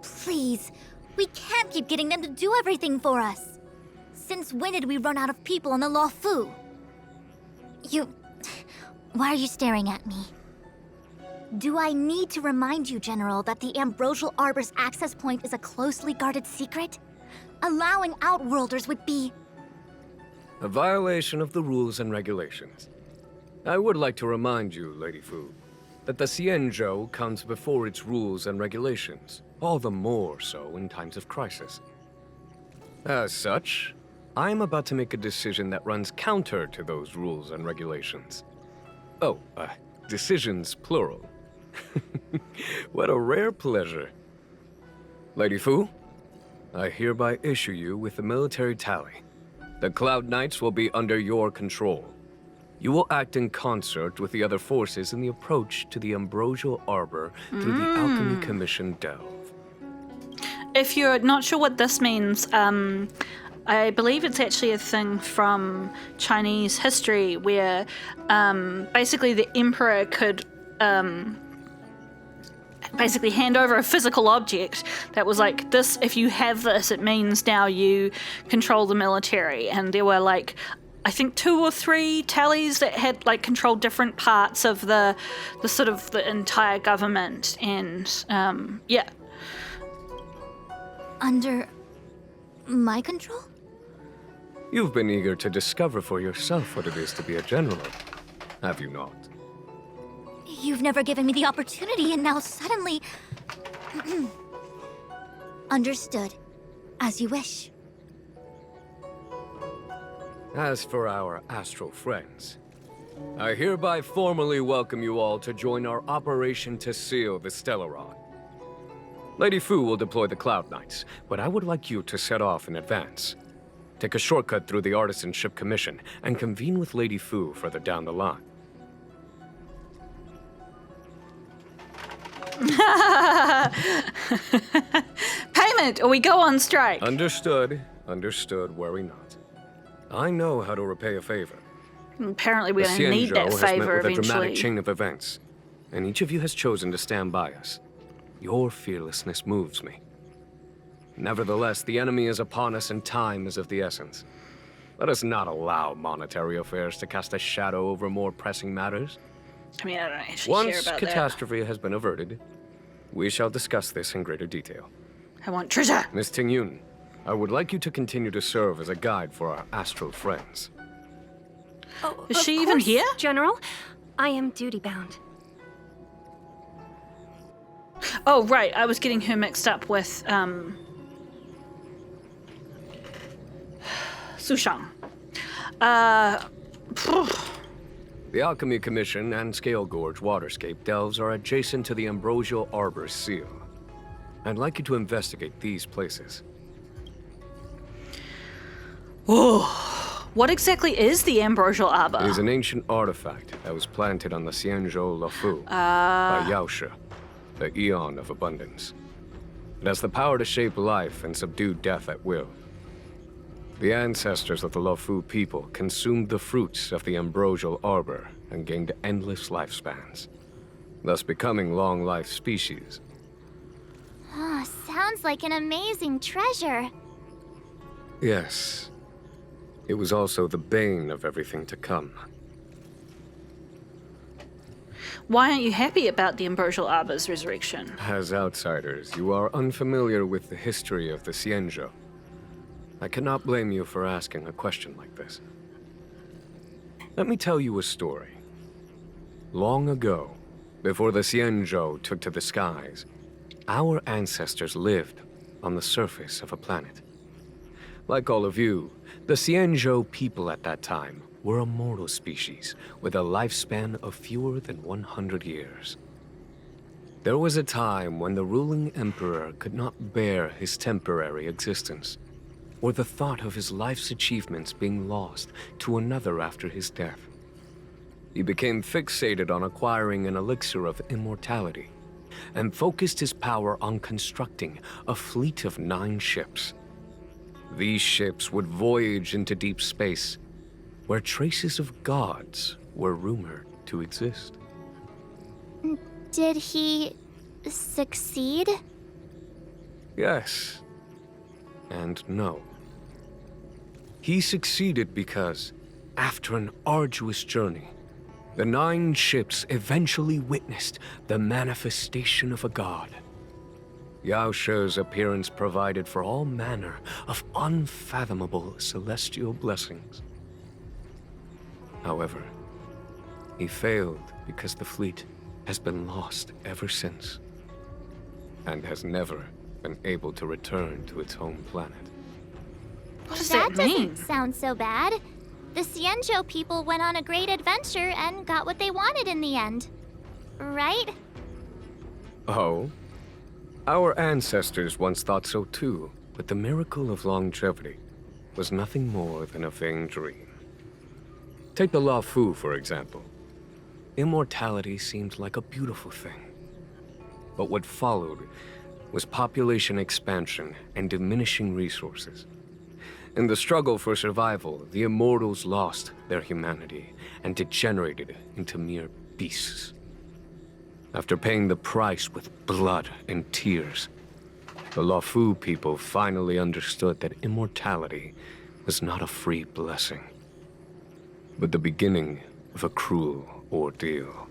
Speaker 2: Please, we can't keep getting them to do everything for us. Since when did we run out of people on the Law Fu? Why are you staring at me? Do I need to remind you, General, that the Ambrosial Arbor's access point is a closely guarded secret? Allowing Outworlders would be...
Speaker 15: A violation of the rules and regulations. I would like to remind you, Lady Fu, that the Xianzhou comes before its rules and regulations, all the more so in times of crisis. As such, I am about to make a decision that runs counter to those rules and regulations. Oh, decisions plural. What a rare pleasure. Lady Fu, I hereby issue you with the military tally. The Cloud Knights will be under your control. You will act in concert with the other forces in the approach to the Ambrosial Arbor through the Alchemy Commission Delve.
Speaker 1: If you're not sure what this means, I believe it's actually a thing from Chinese history where basically the emperor could basically hand over a physical object that was like, this, if you have this, it means now you control the military. And there were like, I think 2 or 3 tallies that had like controlled different parts of the sort of the entire government. And yeah.
Speaker 2: Under my control?
Speaker 15: You've been eager to discover for yourself what it is to be a general, have you not?
Speaker 2: You've never given me the opportunity, and now suddenly... Understood. As you wish.
Speaker 15: As for our astral friends, I hereby formally welcome you all to join our operation to seal the Stellaron. Lady Fu will deploy the Cloud Knights, but I would like you to set off in advance. Take a shortcut through the Artisanship Commission and convene with Lady Fu further down the line.
Speaker 1: Payment, or we go on strike.
Speaker 15: Understood. Understood, worry not. I know how to repay a favor.
Speaker 1: Apparently we're going to need that favor
Speaker 15: has met with
Speaker 1: eventually.
Speaker 15: a dramatic chain of events, and each of you has chosen to stand by us. Your fearlessness moves me. Nevertheless, the enemy is upon us and time is of the essence. Let us not allow monetary affairs to cast a shadow over more pressing matters.
Speaker 1: I mean, I don't actually care
Speaker 15: Once
Speaker 1: about
Speaker 15: catastrophe has been averted, we shall discuss this in greater detail.
Speaker 1: that. I want treasure.
Speaker 15: Miss Tingyun, I would like you to continue to serve as a guide for our astral friends.
Speaker 1: Is she even here?
Speaker 10: General, I am duty-bound.
Speaker 1: Oh, right. I was getting her mixed up with Sushang.
Speaker 15: The Alchemy Commission and Scale Gorge Waterscape delves are adjacent to the Ambrosial Arbor's seal. I'd like you to investigate these places.
Speaker 1: Oh, what exactly is the Ambrosial Arbor?
Speaker 15: It is an ancient artifact that was planted on the Xianzhou Lafu by Yaoshe, the Aeon of Abundance. It has the power to shape life and subdue death at will. The ancestors of the Lafu people consumed the fruits of the Ambrosial Arbor and gained endless lifespans, thus becoming long-life species.
Speaker 3: Sounds like an amazing treasure.
Speaker 15: Yes. It was also the bane of everything to come.
Speaker 1: Why aren't you happy about the Ambrosial Arbor's resurrection?
Speaker 15: As outsiders, you are unfamiliar with the history of the Xianzhou. I cannot blame you for asking a question like this. Let me tell you a story. Long ago, before the Xianzhou took to the skies, our ancestors lived on the surface of a planet. Like all of you, the Xianzhou people at that time were a mortal species with a lifespan of fewer than 100 years. There was a time when the ruling emperor could not bear his temporary existence, or the thought of his life's achievements being lost to another after his death. He became fixated on acquiring an elixir of immortality, and focused his power on constructing a fleet of 9 ships. These ships would voyage into deep space, where traces of gods were rumored to exist.
Speaker 3: Did he succeed?
Speaker 15: Yes, and no. He succeeded because, after an arduous journey, the 9 ships eventually witnessed the manifestation of a god. Yao She's appearance provided for all manner of unfathomable celestial blessings. However, he failed because the fleet has been lost ever since, and has never been able to return to its home planet.
Speaker 1: What does
Speaker 3: That
Speaker 1: that mean?
Speaker 3: doesn't sound so bad. The Xianzhou people went on a great adventure and got what they wanted in the end. Right?
Speaker 15: Oh? Our ancestors once thought so too, but the miracle of longevity was nothing more than a vain dream. Take the Lao Fu, for example. Immortality seemed like a beautiful thing. But what followed was population expansion and diminishing resources. In the struggle for survival, the immortals lost their humanity and degenerated into mere beasts. After paying the price with blood and tears, the Lao Fu people finally understood that immortality was not a free blessing, but the beginning of a cruel ordeal.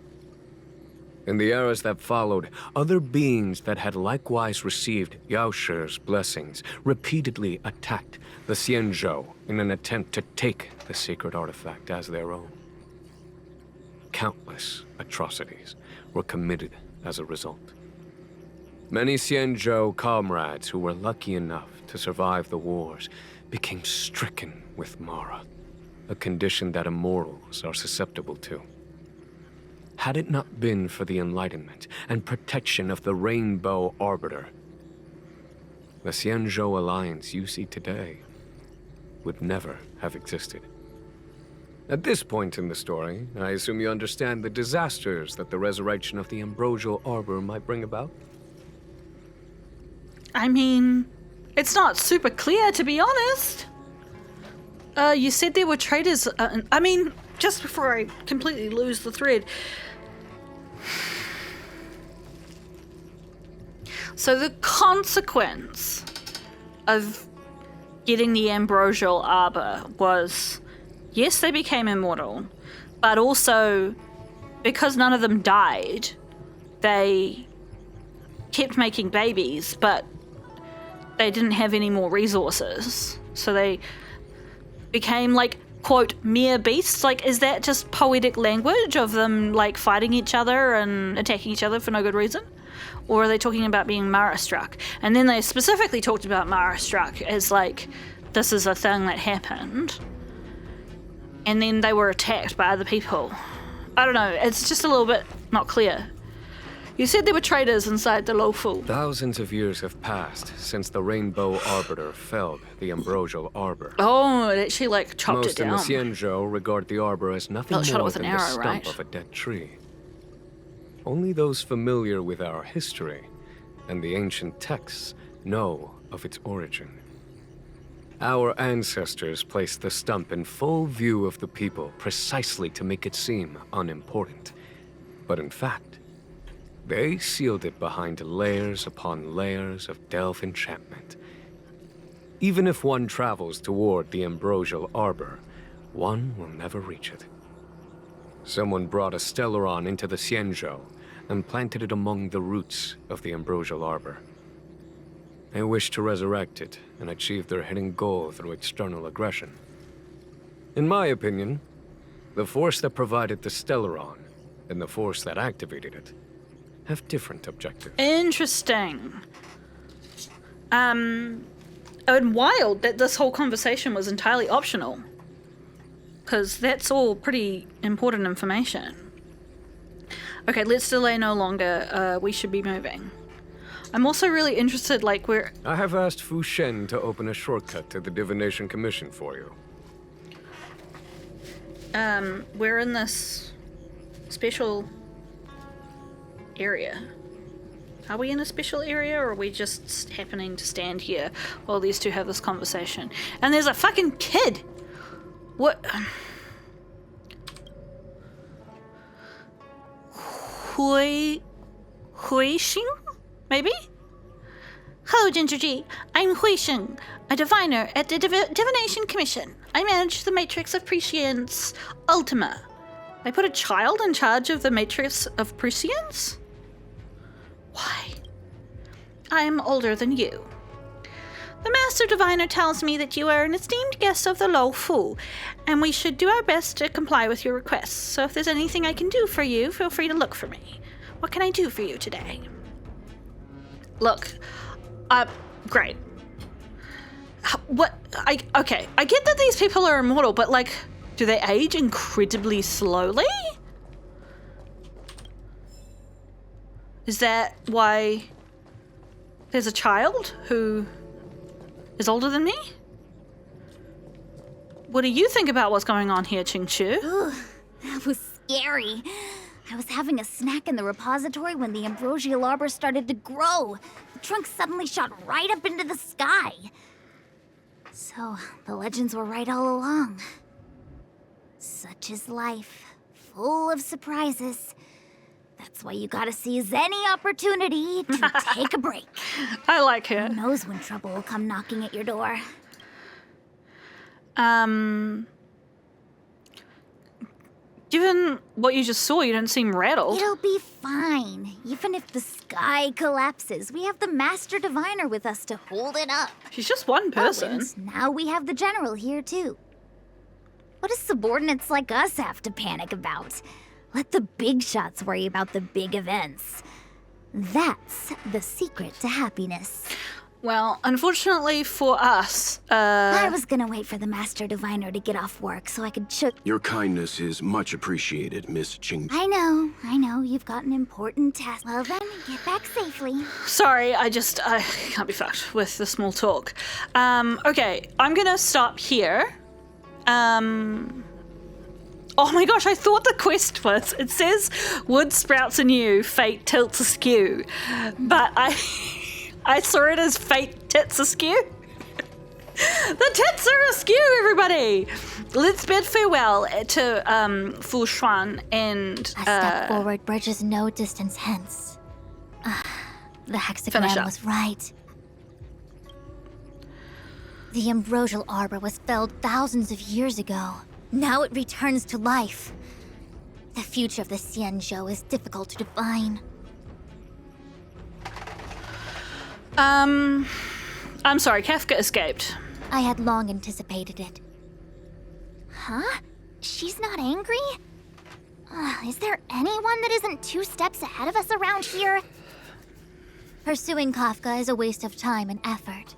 Speaker 15: In the eras that followed, other beings that had likewise received Yao She's blessings repeatedly attacked the Xianzhou in an attempt to take the sacred artifact as their own. Countless atrocities were committed as a result. Many Xianzhou comrades who were lucky enough to survive the wars became stricken with Mara, a condition that immortals are susceptible to. Had it not been for the enlightenment and protection of the Rainbow Arbiter, the Xianzhou alliance you see today would never have existed. At this point in the story, I assume you understand the disasters that the resurrection of the Ambrosial Arbor might bring about?
Speaker 1: I mean, it's not super clear, to be honest. You said there were traitors. I mean, just before I completely lose the thread. So the consequence of getting the Ambrosial Arbor was, yes, they became immortal, but also, because none of them died, they kept making babies, but they didn't have any more resources. So they became, like, quote, mere beasts. Like, is that just poetic language of them, like, fighting each other and attacking each other for no good reason? Or are they talking about being Mara-struck? And then they specifically talked about Mara-struck as, like, this is a thing that happened. And then they were attacked by other people. I don't know, it's just a little bit not clear. You said there were traitors inside the Lao Fu.
Speaker 15: Thousands of years have passed since the Rainbow Arbiter felled the Ambrosial Arbor.
Speaker 1: Oh, it actually, like, chopped it down.
Speaker 15: Most in the Xianzhou regard the arbor as nothing
Speaker 1: shot it
Speaker 15: more
Speaker 1: with
Speaker 15: than
Speaker 1: an
Speaker 15: the
Speaker 1: arrow,
Speaker 15: stump
Speaker 1: right?
Speaker 15: of a dead tree. Only those familiar with our history and the ancient texts know of its origin. Our ancestors placed the stump in full view of the people precisely to make it seem unimportant. But in fact, they sealed it behind layers upon layers of delve enchantment. Even if one travels toward the Ambrosial Arbor, one will never reach it. Someone brought a Stellaron into the Xianzhou and planted it among the roots of the Ambrosial Arbor. They wished to resurrect it and achieve their hidden goal through external aggression. In my opinion, the force that provided the Stellaron and the force that activated it have different objectives.
Speaker 1: Interesting. And wild that this whole conversation was entirely optional. because that's all pretty important information. Okay, let's delay no longer. We should be moving. I'm also really interested, like, where...
Speaker 15: I have asked Fu Shen to open a shortcut to the Divination Commission for you.
Speaker 1: We're in this special area. Are we in a special area, or are we just happening to stand here while these two have this conversation? And there's a fucking kid! What? Hui Xing? Maybe? Hello, Ginger G. I'm Hui Xing, a diviner at the Divination Commission. I manage the Matrix of Prescience Ultima. They put a child in charge of the Matrix of Prescience? Why? I'm older than you. The Master Diviner tells me that you are an esteemed guest of the Lo Fu, and we should do our best to comply with your requests. So if there's anything I can do for you, feel free to look for me. What can I do for you today? Look, great. Okay, I get that these people are immortal, but, like, do they age incredibly slowly? Is that why there's a child who is older than me? What do you think about what's going on here, Ching Chu?
Speaker 3: Ooh, that was scary. I was having a snack in the repository when the ambrosial arbor started to grow. The trunk suddenly shot right up into the sky. So, the legends were right all along. Such is life, full of surprises. That's why you gotta seize any opportunity to take a break.
Speaker 1: I like her.
Speaker 3: Who knows when trouble will come knocking at your door?
Speaker 1: Given what you just saw, you don't seem rattled.
Speaker 3: It'll be fine. Even if the sky collapses, we have the Master Diviner with us to hold it up.
Speaker 1: She's just one person.
Speaker 3: Oh, and now we have the General here, too. What do subordinates like us have to panic about? Let the big shots worry about the big events. That's the secret to happiness.
Speaker 1: Well, unfortunately for us,
Speaker 3: I was gonna wait for the Master Diviner to get off work so I could
Speaker 9: Your kindness is much appreciated, Miss Ching.
Speaker 3: I know, you've got an important task. Well then, get back safely.
Speaker 1: Sorry, I can't be fucked with the small talk. Okay, I'm gonna stop here. Oh my gosh, I thought the quest was, it says wood sprouts anew, fate tilts askew. But I saw it as fate tits askew. The tits are askew, everybody! Let's bid farewell to Fu Xuan and...
Speaker 2: A step forward bridges no distance hence. The hexagram was right. The ambrosial arbor was felled thousands of years ago. Now it returns to life. The future of the Xianzhou is difficult to define.
Speaker 1: I'm sorry, Kafka escaped.
Speaker 2: I had long anticipated it.
Speaker 3: Huh? She's not angry? Is there anyone that isn't 2 steps ahead of us around here?
Speaker 2: Pursuing Kafka is a waste of time and effort.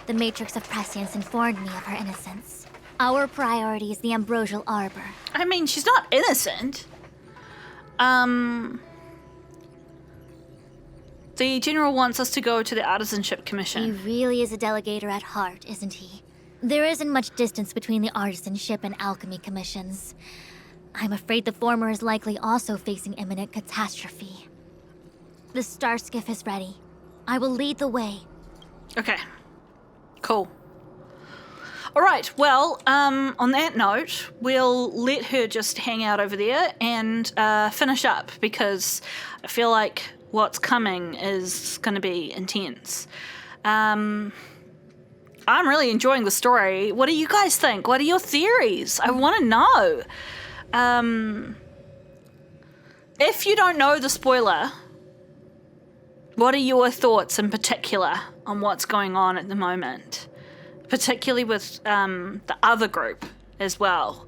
Speaker 2: The Matrix of Prescience informed me of her innocence. Our priority is the ambrosial arbor.
Speaker 1: I mean, she's not innocent. The General wants us to go to the Artisanship Commission.
Speaker 2: He really is a delegator at heart, isn't he? There isn't much distance between the Artisanship and Alchemy Commissions. I'm afraid the former is likely also facing imminent catastrophe. The star skiff is ready. I will lead the way.
Speaker 1: Okay. Cool. All right, well, on that note, we'll let her just hang out over there and finish up, because I feel like what's coming is going to be intense. I'm really enjoying the story. What do you guys think? What are your theories? I want to know. If you don't know the spoiler, what are your thoughts in particular on what's going on at the moment? Particularly with the other group as well.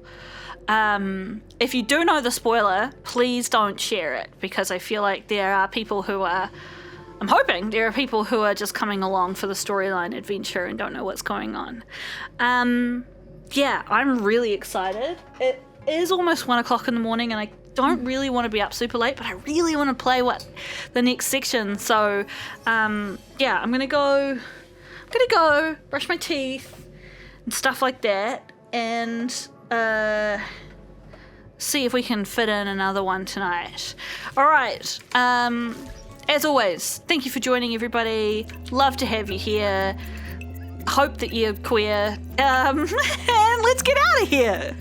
Speaker 1: If you do know the spoiler, please don't share it, because I feel like there are people who are... I'm hoping there are people who are just coming along for the storyline adventure and don't know what's going on. yeah, I'm really excited. It is almost 1 o'clock in the morning and I don't really want to be up super late, but I really want to play the next section. So, yeah, I'm gonna go brush my teeth and stuff like that, and see if we can fit in another one tonight. All right. As always, thank you for joining, everybody. Love to have you here. Hope that you're queer. And let's get out of here.